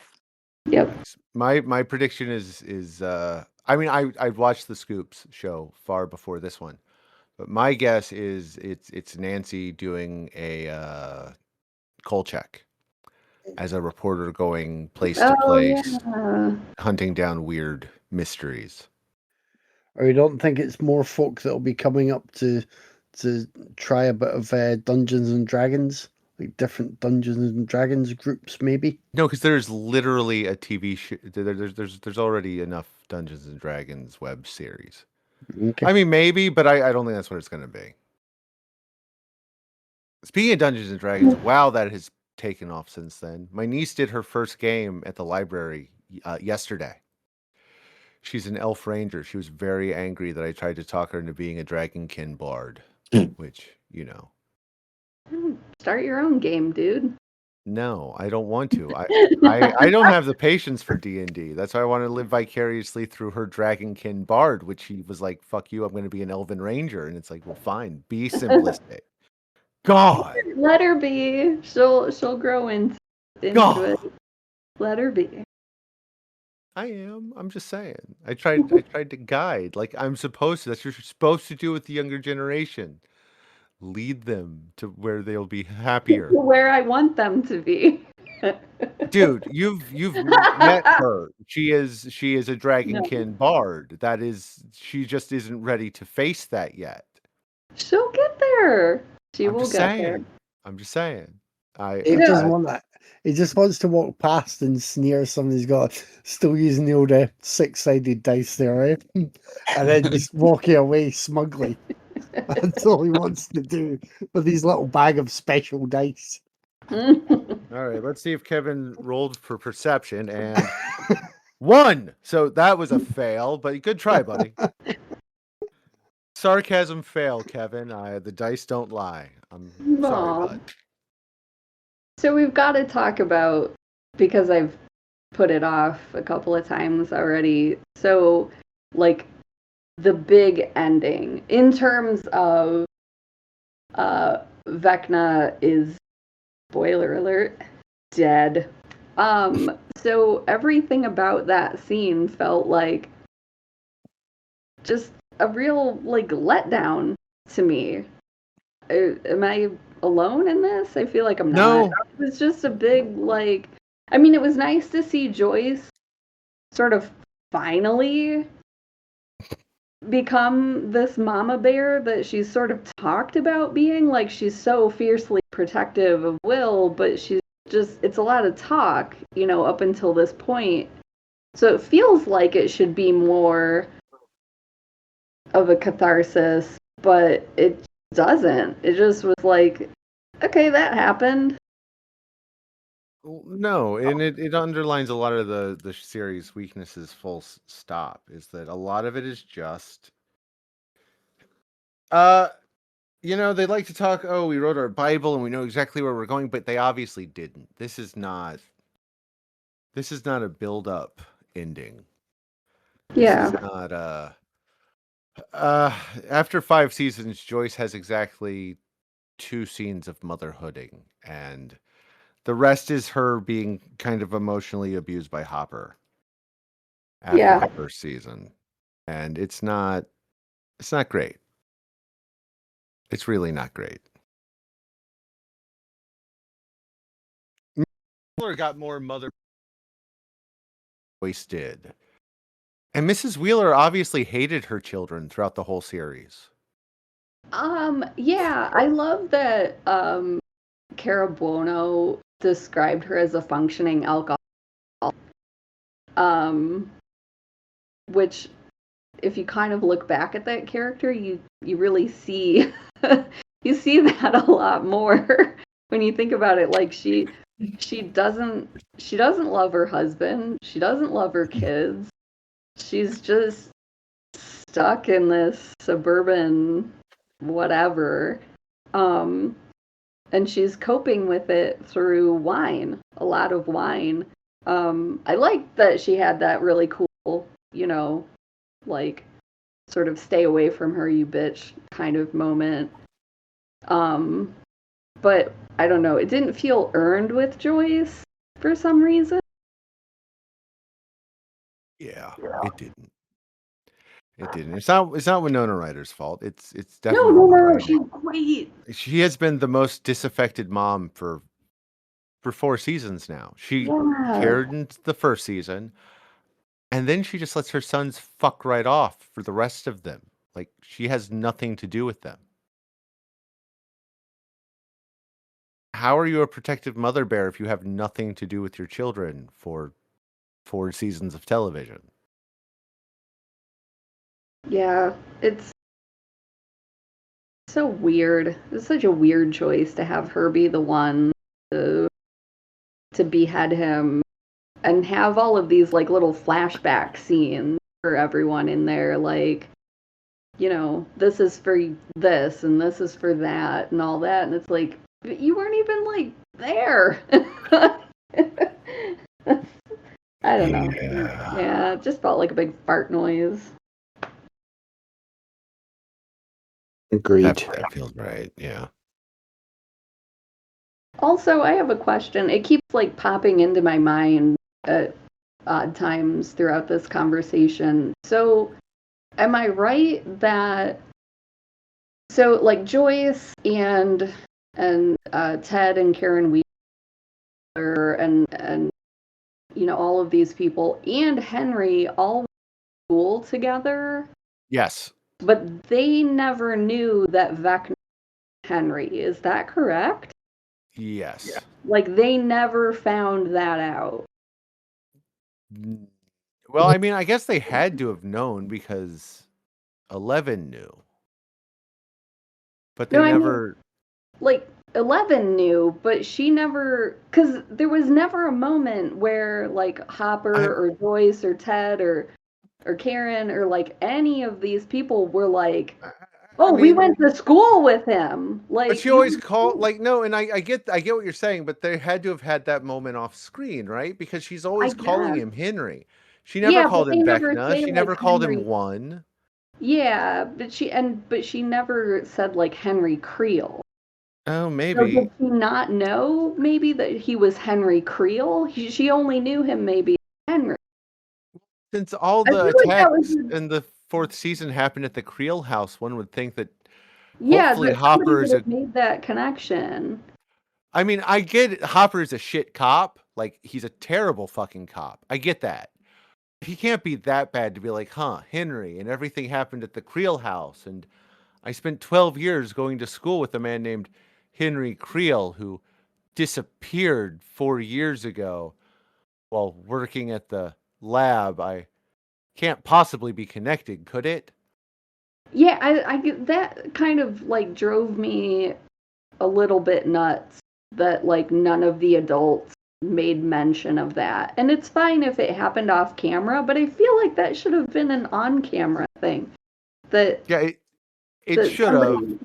Yep. My prediction is I mean I watched the Scoops show far before this one, but my guess is it's Nancy doing a Kolchak as a reporter going place to place, hunting down weird mysteries. Or you don't think it's more folk that'll be coming up to try a bit of Dungeons and Dragons, like different Dungeons and Dragons groups, maybe? No, because there's literally a TV show. There's already enough Dungeons and Dragons web series. Okay. I mean, maybe, but I don't think that's what it's going to be. Speaking of Dungeons and Dragons, wow, that has taken off since then. My niece did her first game at the library yesterday. She's an elf ranger. She was very angry that I tried to talk her into being a dragonkin bard, which, Start your own game, dude. No, I don't want to. I don't have the patience for D&D. That's why I want to live vicariously through her dragonkin bard, which she was like, fuck you, I'm going to be an elven ranger. And it's like, well, fine, be simplistic. God. Let her be. She'll grow into it. Let her be. I am. I'm just saying. I tried to guide like I'm supposed to. That's what you're supposed to do with the younger generation. Lead them to where they'll be happier. Where I want them to be. Dude, you've met her. She is a dragonkin bard. That is, she just isn't ready to face that yet. She'll get there. She I'm will just get there. saying. I'm just saying. Dave doesn't want that. He just wants to walk past and sneer somebody's got still using the old 6-sided dice there, right? And then just walking away smugly. That's all he wants to do with his little bag of special dice. All right, let's see if Kevin rolled for perception and 1. So that was a fail, but good try, buddy. Sarcasm fail, Kevin. The dice don't lie. I'm sorry, Aw. bud. So we've got to talk about, because I've put it off a couple of times already. So, like, the big ending in terms of Vecna is, spoiler alert, dead. So everything about that scene felt like just a real like letdown to me. Am I alone in this? I feel like I'm No. not. It was just a big like. I mean, it was nice to see Joyce sort of finally become this mama bear that she's sort of talked about being. Like, she's so fiercely protective of Will, but she's just, it's a lot of talk, you know, up until this point. So it feels like it should be more of a catharsis, but it doesn't. It just was like, okay, that happened. No, and it underlines a lot of the series' weaknesses. Full stop. Is that a lot of it is just, you know, they like to talk. Oh, we wrote our Bible and we know exactly where we're going, but they obviously didn't. This is not a build-up ending. Yeah. This is not after 5 seasons, Joyce has exactly 2 scenes of motherhooding, and the rest is her being kind of emotionally abused by Hopper after Yeah. the first season. And it's not great. It's really not great. Wheeler got more mother Joyce did. And Mrs. Wheeler obviously hated her children throughout the whole series. Yeah, I love that Cara Buono described her as a functioning alcoholic. Which, if you kind of look back at that character, you really see you see that a lot more when you think about it. Like, she doesn't love her husband, she doesn't love her kids, she's just stuck in this suburban whatever, and she's coping with it through wine, a lot of wine. I like that she had that really cool, you know, like, sort of stay away from her, you bitch kind of moment. But I don't know, it didn't feel earned with Joyce for some reason. Yeah, it didn't. It didn't. It's not Winona Ryder's fault. It's No, definitely she's great. She has been the most disaffected mom for 4 seasons now. She Yeah. cared in the first season, and then she just lets her sons fuck right off for the rest of them. Like, she has nothing to do with them. How are you a protective mother bear if you have nothing to do with your children for 4 seasons of television? Yeah, it's so weird. It's such a weird choice to have her be the one to behead him and have all of these like little flashback scenes for everyone in there, like, you know, this is for this and this is for that and all that, and it's like, you weren't even like there. I don't know. Yeah, it just felt like a big fart noise. Agreed. That feels right. Yeah. Also, I have a question. It keeps like popping into my mind at odd times throughout this conversation. So, am I right that, so like Joyce and Ted and Karen Wheeler and you know, all of these people and Henry all went to school together? Yes. but they never knew that Vecna was Henry. Is that correct? Yes. Like, they never found that out. Well, I mean, I guess they had to have known because 11 knew. But they No, I mean, never... like, 11 knew, but she never... Because there was never a moment where, like, Hopper or Joyce or Ted or Karen or, like, any of these people were like, oh, we went to school with him. Like, but she always called, like, no, and I get what you're saying, but they had to have had that moment off screen, right? Because she's always calling him Henry. She never called him Vecna. She never called him One. Yeah, but she never said, like, Henry Creel. Oh, maybe. So did she not know maybe that he was Henry Creel? She only knew him maybe as Henry. Since all the attacks in the 4th season happened at the Creel house, one would think that hopefully Hopper is made that connection. I mean, I get it. Hopper is a shit cop. Like, he's a terrible fucking cop. I get that. He can't be that bad to be like, Henry, and everything happened at the Creel house, and I spent 12 years going to school with a man named Henry Creel who disappeared 4 years ago while working at the lab. I can't possibly be connected, could it? Yeah, I that kind of, like, drove me a little bit nuts that, like, none of the adults made mention of that. And it's fine if it happened off camera, but I feel like that should have been an on-camera thing. It should have.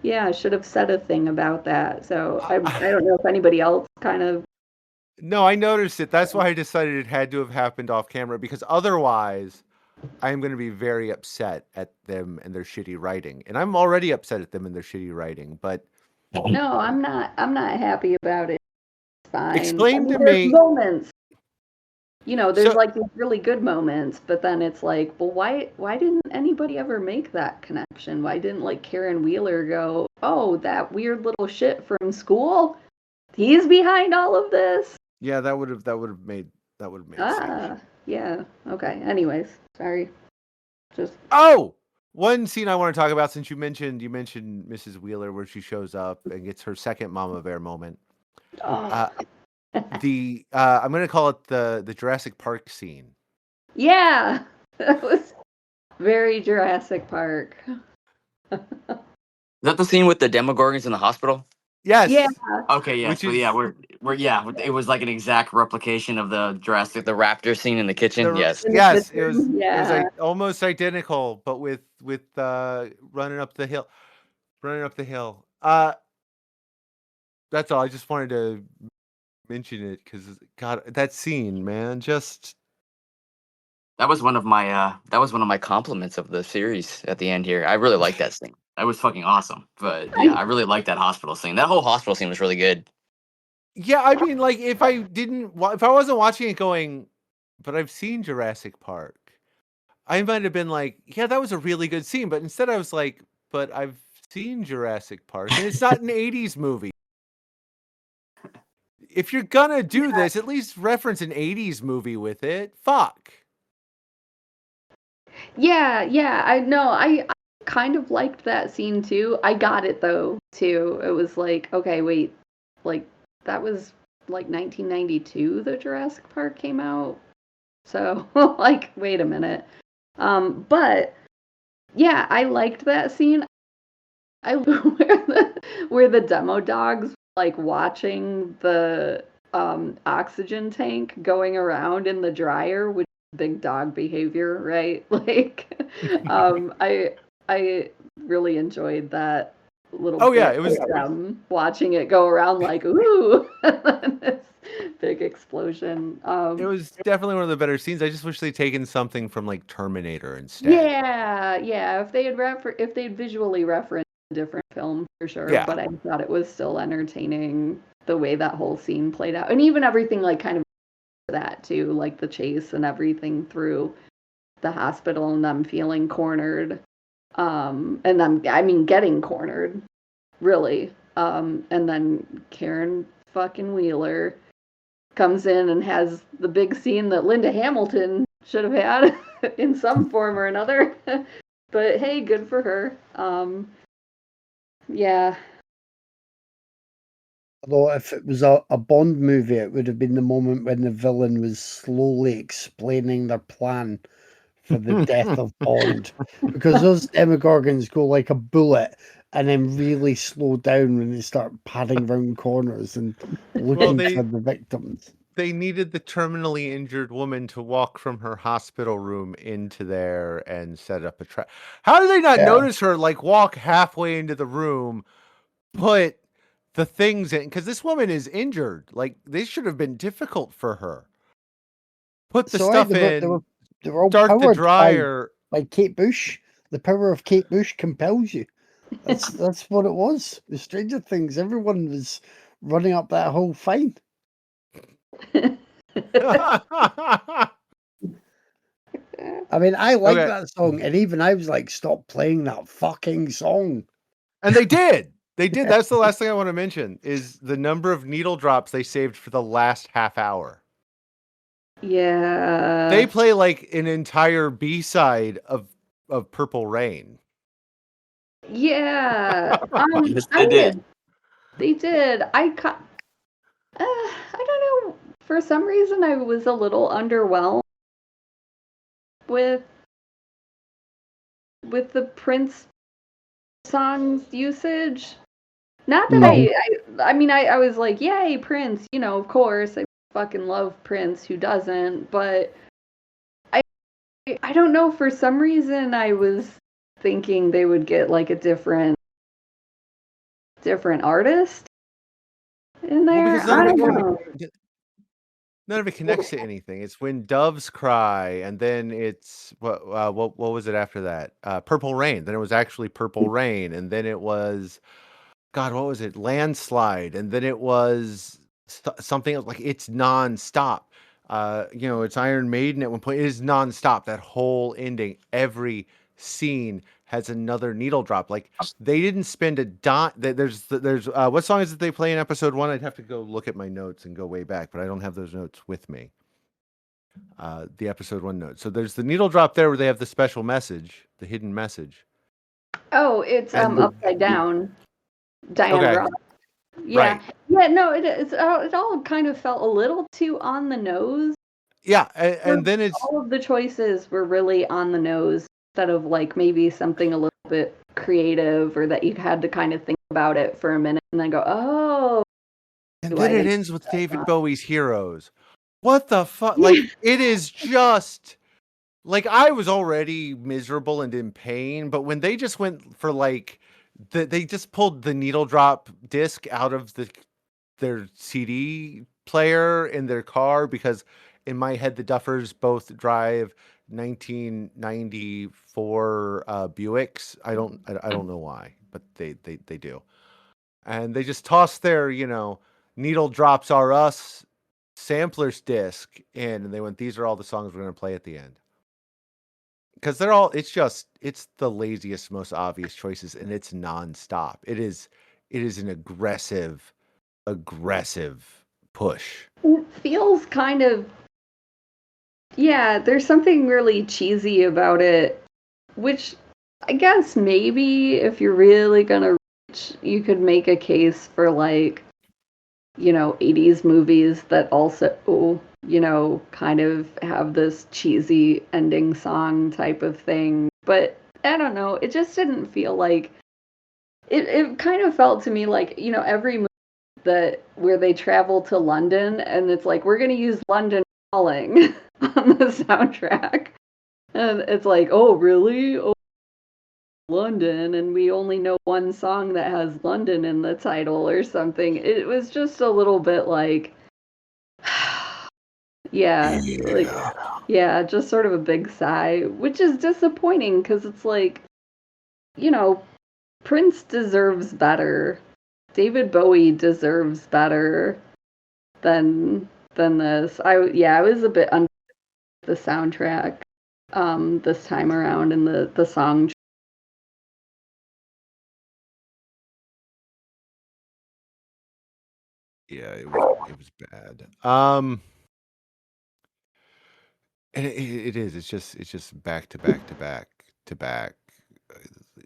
Yeah, should have said a thing about that. So I don't know if anybody else kind of... No, I noticed it. That's why I decided it had to have happened off camera, because otherwise I'm going to be very upset at them and their shitty writing. And I'm already upset at them and their shitty writing, but... No, I'm not happy about it. It's fine. Explain to me... There's moments. You know, there's like these really good moments, but then it's like, well, why didn't anybody ever make that connection? Why didn't, like, Karen Wheeler go, oh, that weird little shit from school? He's behind all of this? Yeah, that would have made sense. Yeah. Okay. Anyways, sorry. One scene I want to talk about, since you mentioned Mrs. Wheeler, where she shows up and gets her second Mama Bear moment. I'm going to call it the Jurassic Park scene. Yeah, that was very Jurassic Park. Is that the scene with the Demogorgons in the hospital? Yes. Yeah. Okay. Yes. It was like an exact replication of the raptor scene in the kitchen. Yes. It was like almost identical, but with running up the hill. That's all. I just wanted to mention it because, God, that scene, man, just... That was one of my compliments of the series at the end here. I really liked that scene. That was fucking awesome. But yeah, I really liked that hospital scene. That whole hospital scene was really good. Yeah, I mean, like, if I wasn't watching it going, but I've seen Jurassic Park, I might have been like, yeah, that was a really good scene. But instead I was like, but I've seen Jurassic Park, and it's not an 80s movie. If you're gonna do this, at least reference an 80s movie with it. Fuck. Yeah, I know. I kind of liked that scene too. I got it though, too. It was like, okay, wait, like, that was like 1992 the Jurassic Park came out. So, like, wait a minute. But yeah, I liked that scene. I where the demo dogs, like, watching the oxygen tank going around in the dryer, which is big dog behavior, right? Like, I really enjoyed that little it was them watching it go around, like, ooh, this big explosion. It was definitely one of the better scenes. I just wish they'd taken something from, like, Terminator instead. Yeah. If they'd visually referenced a different film, for sure. Yeah. But I thought it was still entertaining the way that whole scene played out, and even everything, like, kind of that too, like the chase and everything through the hospital and them feeling cornered, and them, I mean, getting cornered, really. And then Karen fucking Wheeler comes in and has the big scene that Linda Hamilton should have had in some form or another. But hey, good for her. Yeah. Although if it was a Bond movie, it would have been the moment when the villain was slowly explaining their plan for the death of Bond. Because those Demogorgons go like a bullet and then really slow down when they start padding round corners and looking for the victims. They needed the terminally injured woman to walk from her hospital room into there and set up a trap. How did they not notice her, like, walk halfway into the room, put the things in? Because this woman is injured. Like, this should have been difficult for her. Put the stuff in, they were all start the powered dryer. by Kate Bush. The power of Kate Bush compels you. That's what it was. The Stranger Things, everyone was running up that whole fine. I mean, I like that song, and even I was like, stop playing that fucking song. And they did. They did. That's the last thing I want to mention is the number of needle drops they saved for the last half hour. Yeah. They play like an entire B-side of Purple Rain. Yeah. Yes, they did. They did. I don't know. For some reason, I was a little underwhelmed with the Prince songs usage. Not that I mean, I was like, yay, Prince, you know, of course, I fucking love Prince, who doesn't, but I don't know, for some reason I was thinking they would get like a different artist in there. Because I don't know. none of it connects to anything. It's When Doves Cry, and then it's what was it after that? Purple Rain. Then it was actually Purple Rain, and then it was, God, what was it? Landslide, and then it was something else. Like, it's nonstop. You know, it's Iron Maiden at one point. It is nonstop. That whole ending, every scene has another needle drop. Like, they didn't spend a dime. There's what song is it they play in episode 1? I'd have to go look at my notes and go way back, but I don't have those notes with me. The episode 1 notes. So there's the needle drop there where they have the special message, the hidden message. Oh, it's Upside Down. Diana Ross. Yeah. Right. Yeah, no, it all kind of felt a little too on the nose. Yeah, and then it's all of the choices were really on the nose instead of like maybe something a little bit creative, or that you had to kind of think about it for a minute and then go, oh. And then it ends with David Bowie's Heroes. What the fuck? Like, it is just like, I was already miserable and in pain, but when they just went for like they just pulled the needle drop disc out of their CD player in their car, because in my head the Duffers both drive 1994 Buicks. I don't know why, but they do. And they just tossed their, you know, Needle Drops Are Us samplers disc in, and they went, these are all the songs we're going to play at the end. Because they're all, it's the laziest, most obvious choices, and it's nonstop. It is an aggressive push. It feels kind of, yeah, there's something really cheesy about it, which I guess maybe if you're really gonna reach, you could make a case for, like, you know, 80s movies that also, you know, kind of have this cheesy ending song type of thing. But I don't know, it just didn't feel like, it kind of felt to me like, you know, every movie where they travel to London and it's like, we're gonna use London Calling on the soundtrack. And it's like, oh, really? Oh, London, and we only know one song that has London in the title or something. It was just a little bit like, just sort of a big sigh, which is disappointing because it's like, you know, Prince deserves better. David Bowie deserves better than this. I was a bit under the soundtrack this time around, and the song. Yeah, it was bad. And it is. It's just back to back to back to back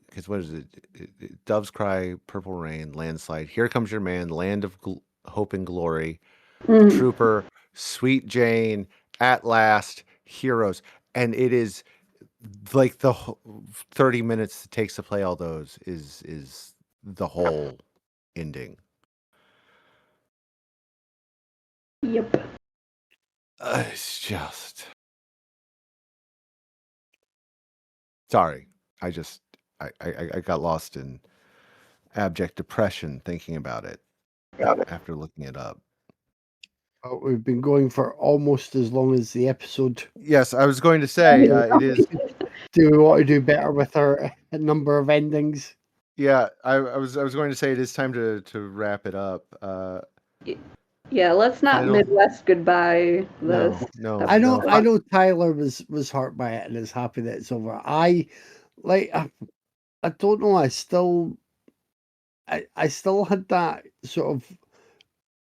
because what is it? Doves cry, purple rain, landslide. Here comes your man, land of hope and glory. Mm. Trooper, Sweet Jane, At Last, Heroes, and it is like the 30 minutes it takes to play all those is the whole ending. Yep. It's just sorry. I got lost in abject depression thinking about it after looking it up. We've been going for almost as long as the episode. Yes, I was going to say it is. Do we want to do better with our number of endings? Yeah, I was going to say it is time to wrap it up. Yeah, let's not Final- Midwest goodbye this. No. I know. no. I know. Tyler was hurt by it and is happy that it's over. I don't know. I still had that sort of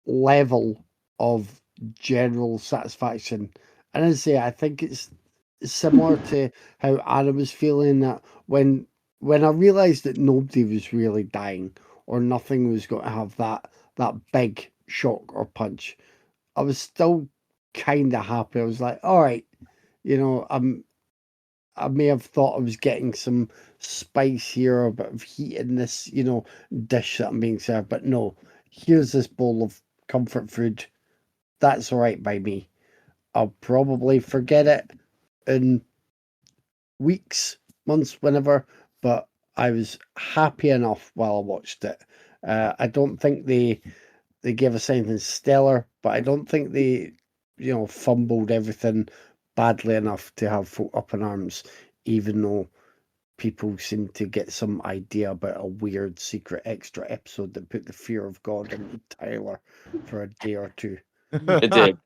level of general satisfaction, and I think it's similar to how Anna was feeling that when I realised that nobody was really dying or nothing was going to have that big shock or punch, I was still kind of happy. I was like, all right, I may have thought I was getting some spice here or a bit of heat in this, dish that I'm being served, but no, here's this bowl of comfort food. That's all right by me. I'll probably forget it in weeks, months, whenever, but I was happy enough while I watched it. I don't think they gave us anything stellar, but I don't think they, fumbled everything badly enough to have folk up in arms, even though people seem to get some idea about a weird secret extra episode that put the fear of God into Tyler for a day or two. It did.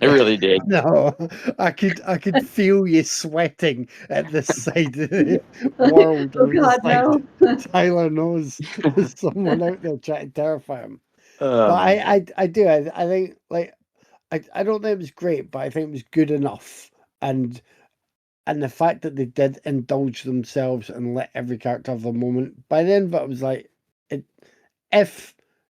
It really did. No, I could feel you sweating at this side of the world. Oh God, no. Tyler knows there's someone out there trying to terrify him. But Um, I do. I think I don't think it was great, but I think it was good enough. And the fact that they did indulge themselves and let every character have a moment. By the end of it, I was like, if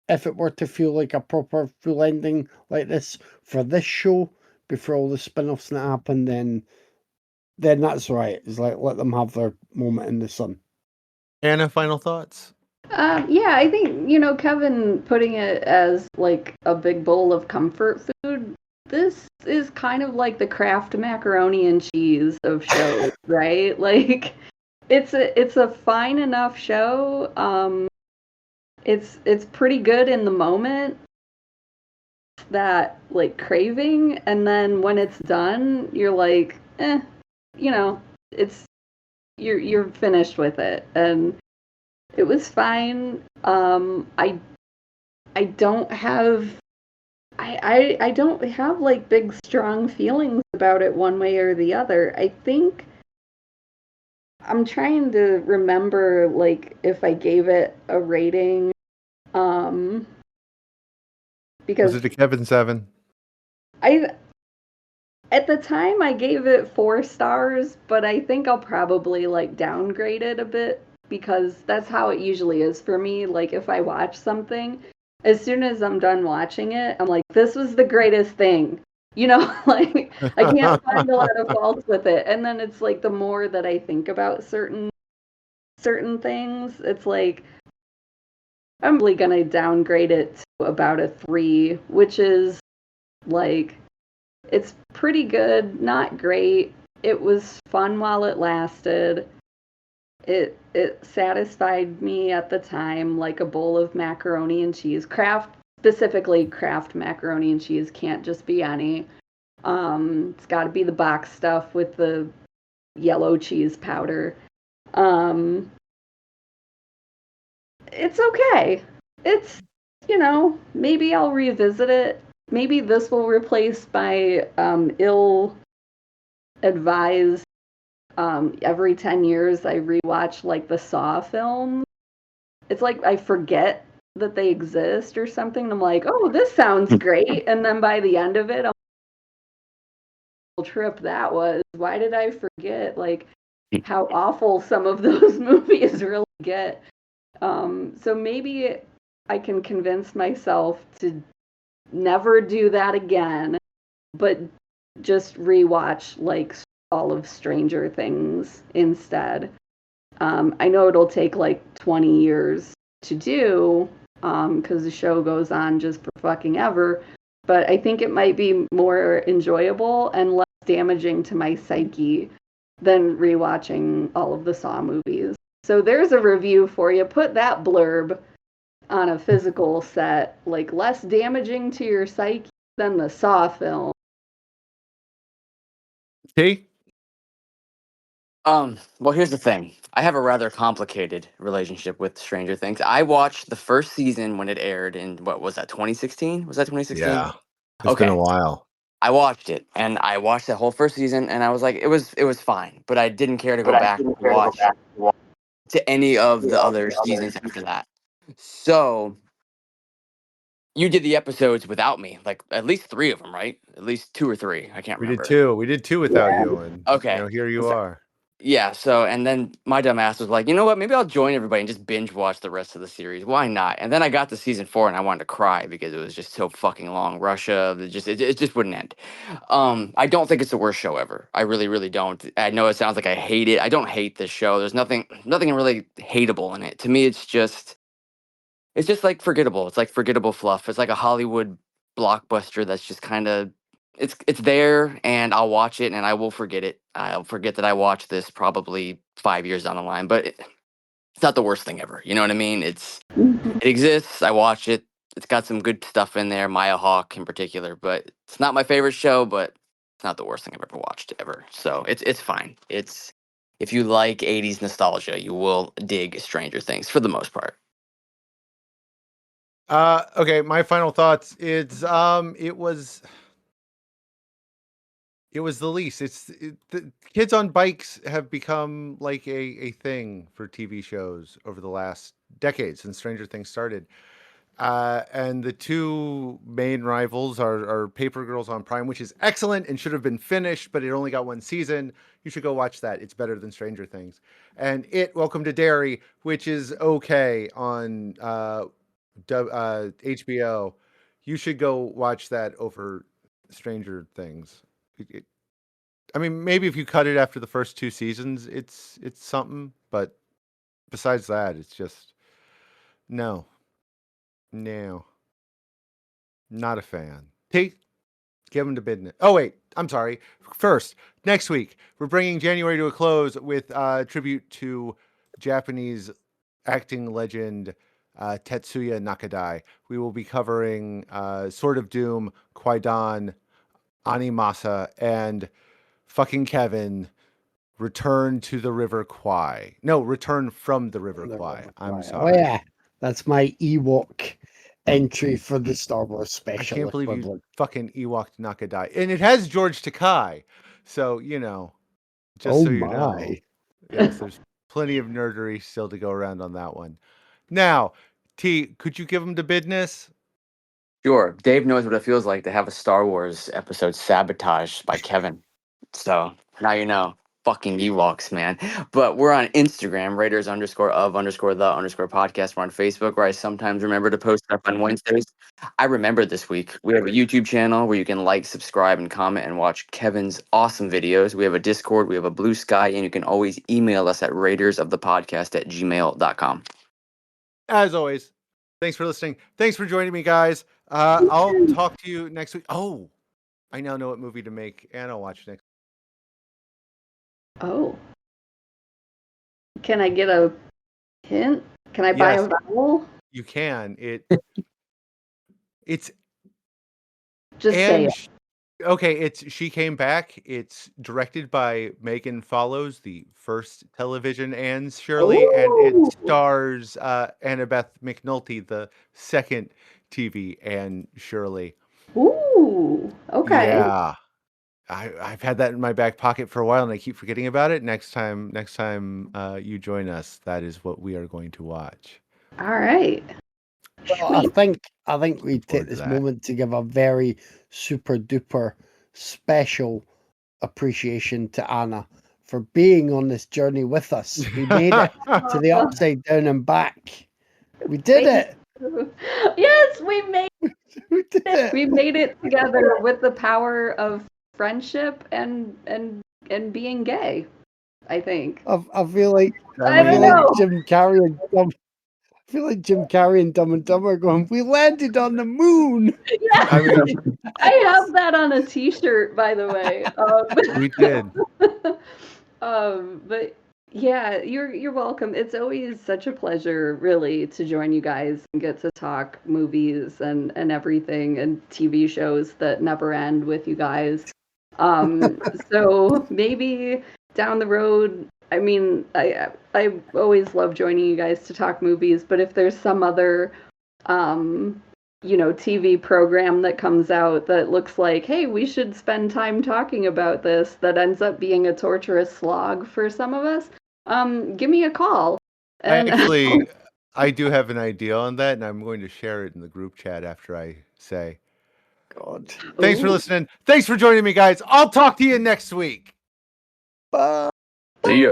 it were to feel like a proper full ending like this for this show before all the spin-offs that happen, then that's right. It's like let them have their moment in the sun. Anna, final thoughts? Yeah, I think, Kevin putting it as like a big bowl of comfort food, this is kind of like the Kraft macaroni and cheese of shows, right? Like it's a fine enough show. It's pretty good in the moment, that like craving, and then when it's done, you're like, it's you're finished with it, and it was fine. I don't have I don't have like big strong feelings about it one way or the other. I think I'm trying to remember like if I gave it a rating. Because Was it a Kevin 7? At the time I gave it 4 stars, but I think I'll probably like downgrade it a bit because that's how it usually is for me. Like if I watch something, as soon as I'm done watching it, I'm like, this was the greatest thing. Like I can't find a lot of faults with it. And then it's like the more that I think about certain things, it's like I'm probably gonna downgrade it to about a 3, which is like it's pretty good, not great. It was fun while it lasted. It satisfied me at the time like a bowl of macaroni and cheese. Specifically Kraft macaroni and cheese, can't just be any. It's got to be the box stuff with the yellow cheese powder. It's okay. It's, maybe I'll revisit it. Maybe this will replace my ill-advised every 10 years I rewatch like the Saw films. It's like I forget that they exist or something. I'm like, oh, this sounds great. And then by the end of it, I'm trip that was. Why did I forget? Like, how awful some of those movies really get. So maybe I can convince myself to never do that again, but just rewatch like all of Stranger Things instead. I know it'll take like 20 years to do because the show goes on just for fucking ever, but I think it might be more enjoyable and less damaging to my psyche than rewatching all of the Saw movies. So there's a review for you. Put that blurb on a physical set, like less damaging to your psyche than the Saw film. T? Well, here's the thing. I have a rather complicated relationship with Stranger Things. I watched the first season when it aired in, what was that, 2016? Was that 2016? Yeah. It's been a while. I watched it, and I watched that whole first season, and I was like, it was fine, but I didn't care to go back and watch to any of the other seasons after that. So you did the episodes without me, like at least 3 of them, right? At least 2 or 3. I can't We remember. did 2. We did 2 without Yeah. you, and Okay. here you are. Yeah, so and then my dumb ass was like, you know what? Maybe I'll join everybody and just binge watch the rest of the series. Why not? And then I got to season 4 and I wanted to cry because it was just so fucking long. Russia, it just wouldn't end. I don't think it's the worst show ever. I really, really don't. I know it sounds like I hate it. I don't hate this show. There's nothing really hateable in it. To me, it's just like forgettable. It's like forgettable fluff. It's like a Hollywood blockbuster that's just kind of it's there, and I'll watch it and I will forget it. I'll forget that I watched this probably 5 years down the line, but it's not the worst thing ever. You know what I mean? It exists. I watch it. It's got some good stuff in there, Maya Hawke in particular, but it's not my favorite show, but it's not the worst thing I've ever watched ever. So it's fine. It's if you like 80s nostalgia, you will dig Stranger Things for the most part. Okay, my final thoughts. It was the least. The kids on bikes have become like a thing for TV shows over the last decade since Stranger Things started. And the 2 main rivals are Paper Girls on Prime, which is excellent and should have been finished, but it only got 1 season. You should go watch that. It's better than Stranger Things. And Welcome to Derry, which is okay on HBO. You should go watch that over Stranger Things. I mean, maybe if you cut it after the first 2 seasons, it's something. But besides that, it's just no, not a fan. Give them to business. Oh wait, I'm sorry. First, next week we're bringing January to a close with tribute to Japanese acting legend Tetsuya Nakadai. We will be covering Sword of Doom, Kwaidan, Animasa, and fucking Kevin, Return to the River Kwai. No, Return from the River Kwai. I'm sorry. Oh yeah, that's my Ewok entry for the Star Wars special. I can't believe equivalent. you fucking Ewok Nakadai. And it has George Takei. So, just so you know. Yes, there's plenty of nerdery still to go around on that one. Now, T, could you give him the business? Sure. Dave knows what it feels like to have a Star Wars episode sabotaged by Kevin. So now you know. Fucking Ewoks, man. But we're on Instagram, Raiders_of_the_podcast. We're on Facebook, where I sometimes remember to post up on Wednesdays. I remember this week. We have a YouTube channel where you can like, subscribe, and comment and watch Kevin's awesome videos. We have a Discord, we have a Blue Sky, and you can always email us at raidersofthepodcast@gmail.com. As always, thanks for listening. Thanks for joining me, guys. I'll talk to you next week. Oh, I now know what movie to make, and I'll watch next. Oh. Can I get a hint? Can I buy a vowel? You can. It's just say it. Okay, it's She Came Back. It's directed by Megan Follows, the first television Anne Shirley, and it stars Annabeth McNulty, the second TV Anne Shirley. Ooh, okay. Yeah. I've had that in my back pocket for a while, and I keep forgetting about it. Next time you join us, that is what we are going to watch. All right. Well, I think we take this moment to give a very super duper special appreciation to Anna for being on this journey with us. We made it to the upside down and back. We did it. Yes, we made We did it. it. We made it together with the power of friendship and being gay. I think. I feel like I don't know. Jim Carrey and Dumb. I feel like Jim Carrey and Dumb and Dumber going, we landed on the moon. Yeah. I mean, I have that on a T-shirt, by the way. we did. But yeah, you're welcome. It's always such a pleasure, really, to join you guys and get to talk movies and everything and TV shows that never end with you guys. So maybe down the road. I mean, I always love joining you guys to talk movies, but if there's some other TV program that comes out that looks like, hey, we should spend time talking about this, that ends up being a torturous slog for some of us, give me a call. And Actually, I do have an idea on that, and I'm going to share it in the group chat after I say. God. Thanks for listening. Thanks for joining me, guys. I'll talk to you next week. Bye. See ya.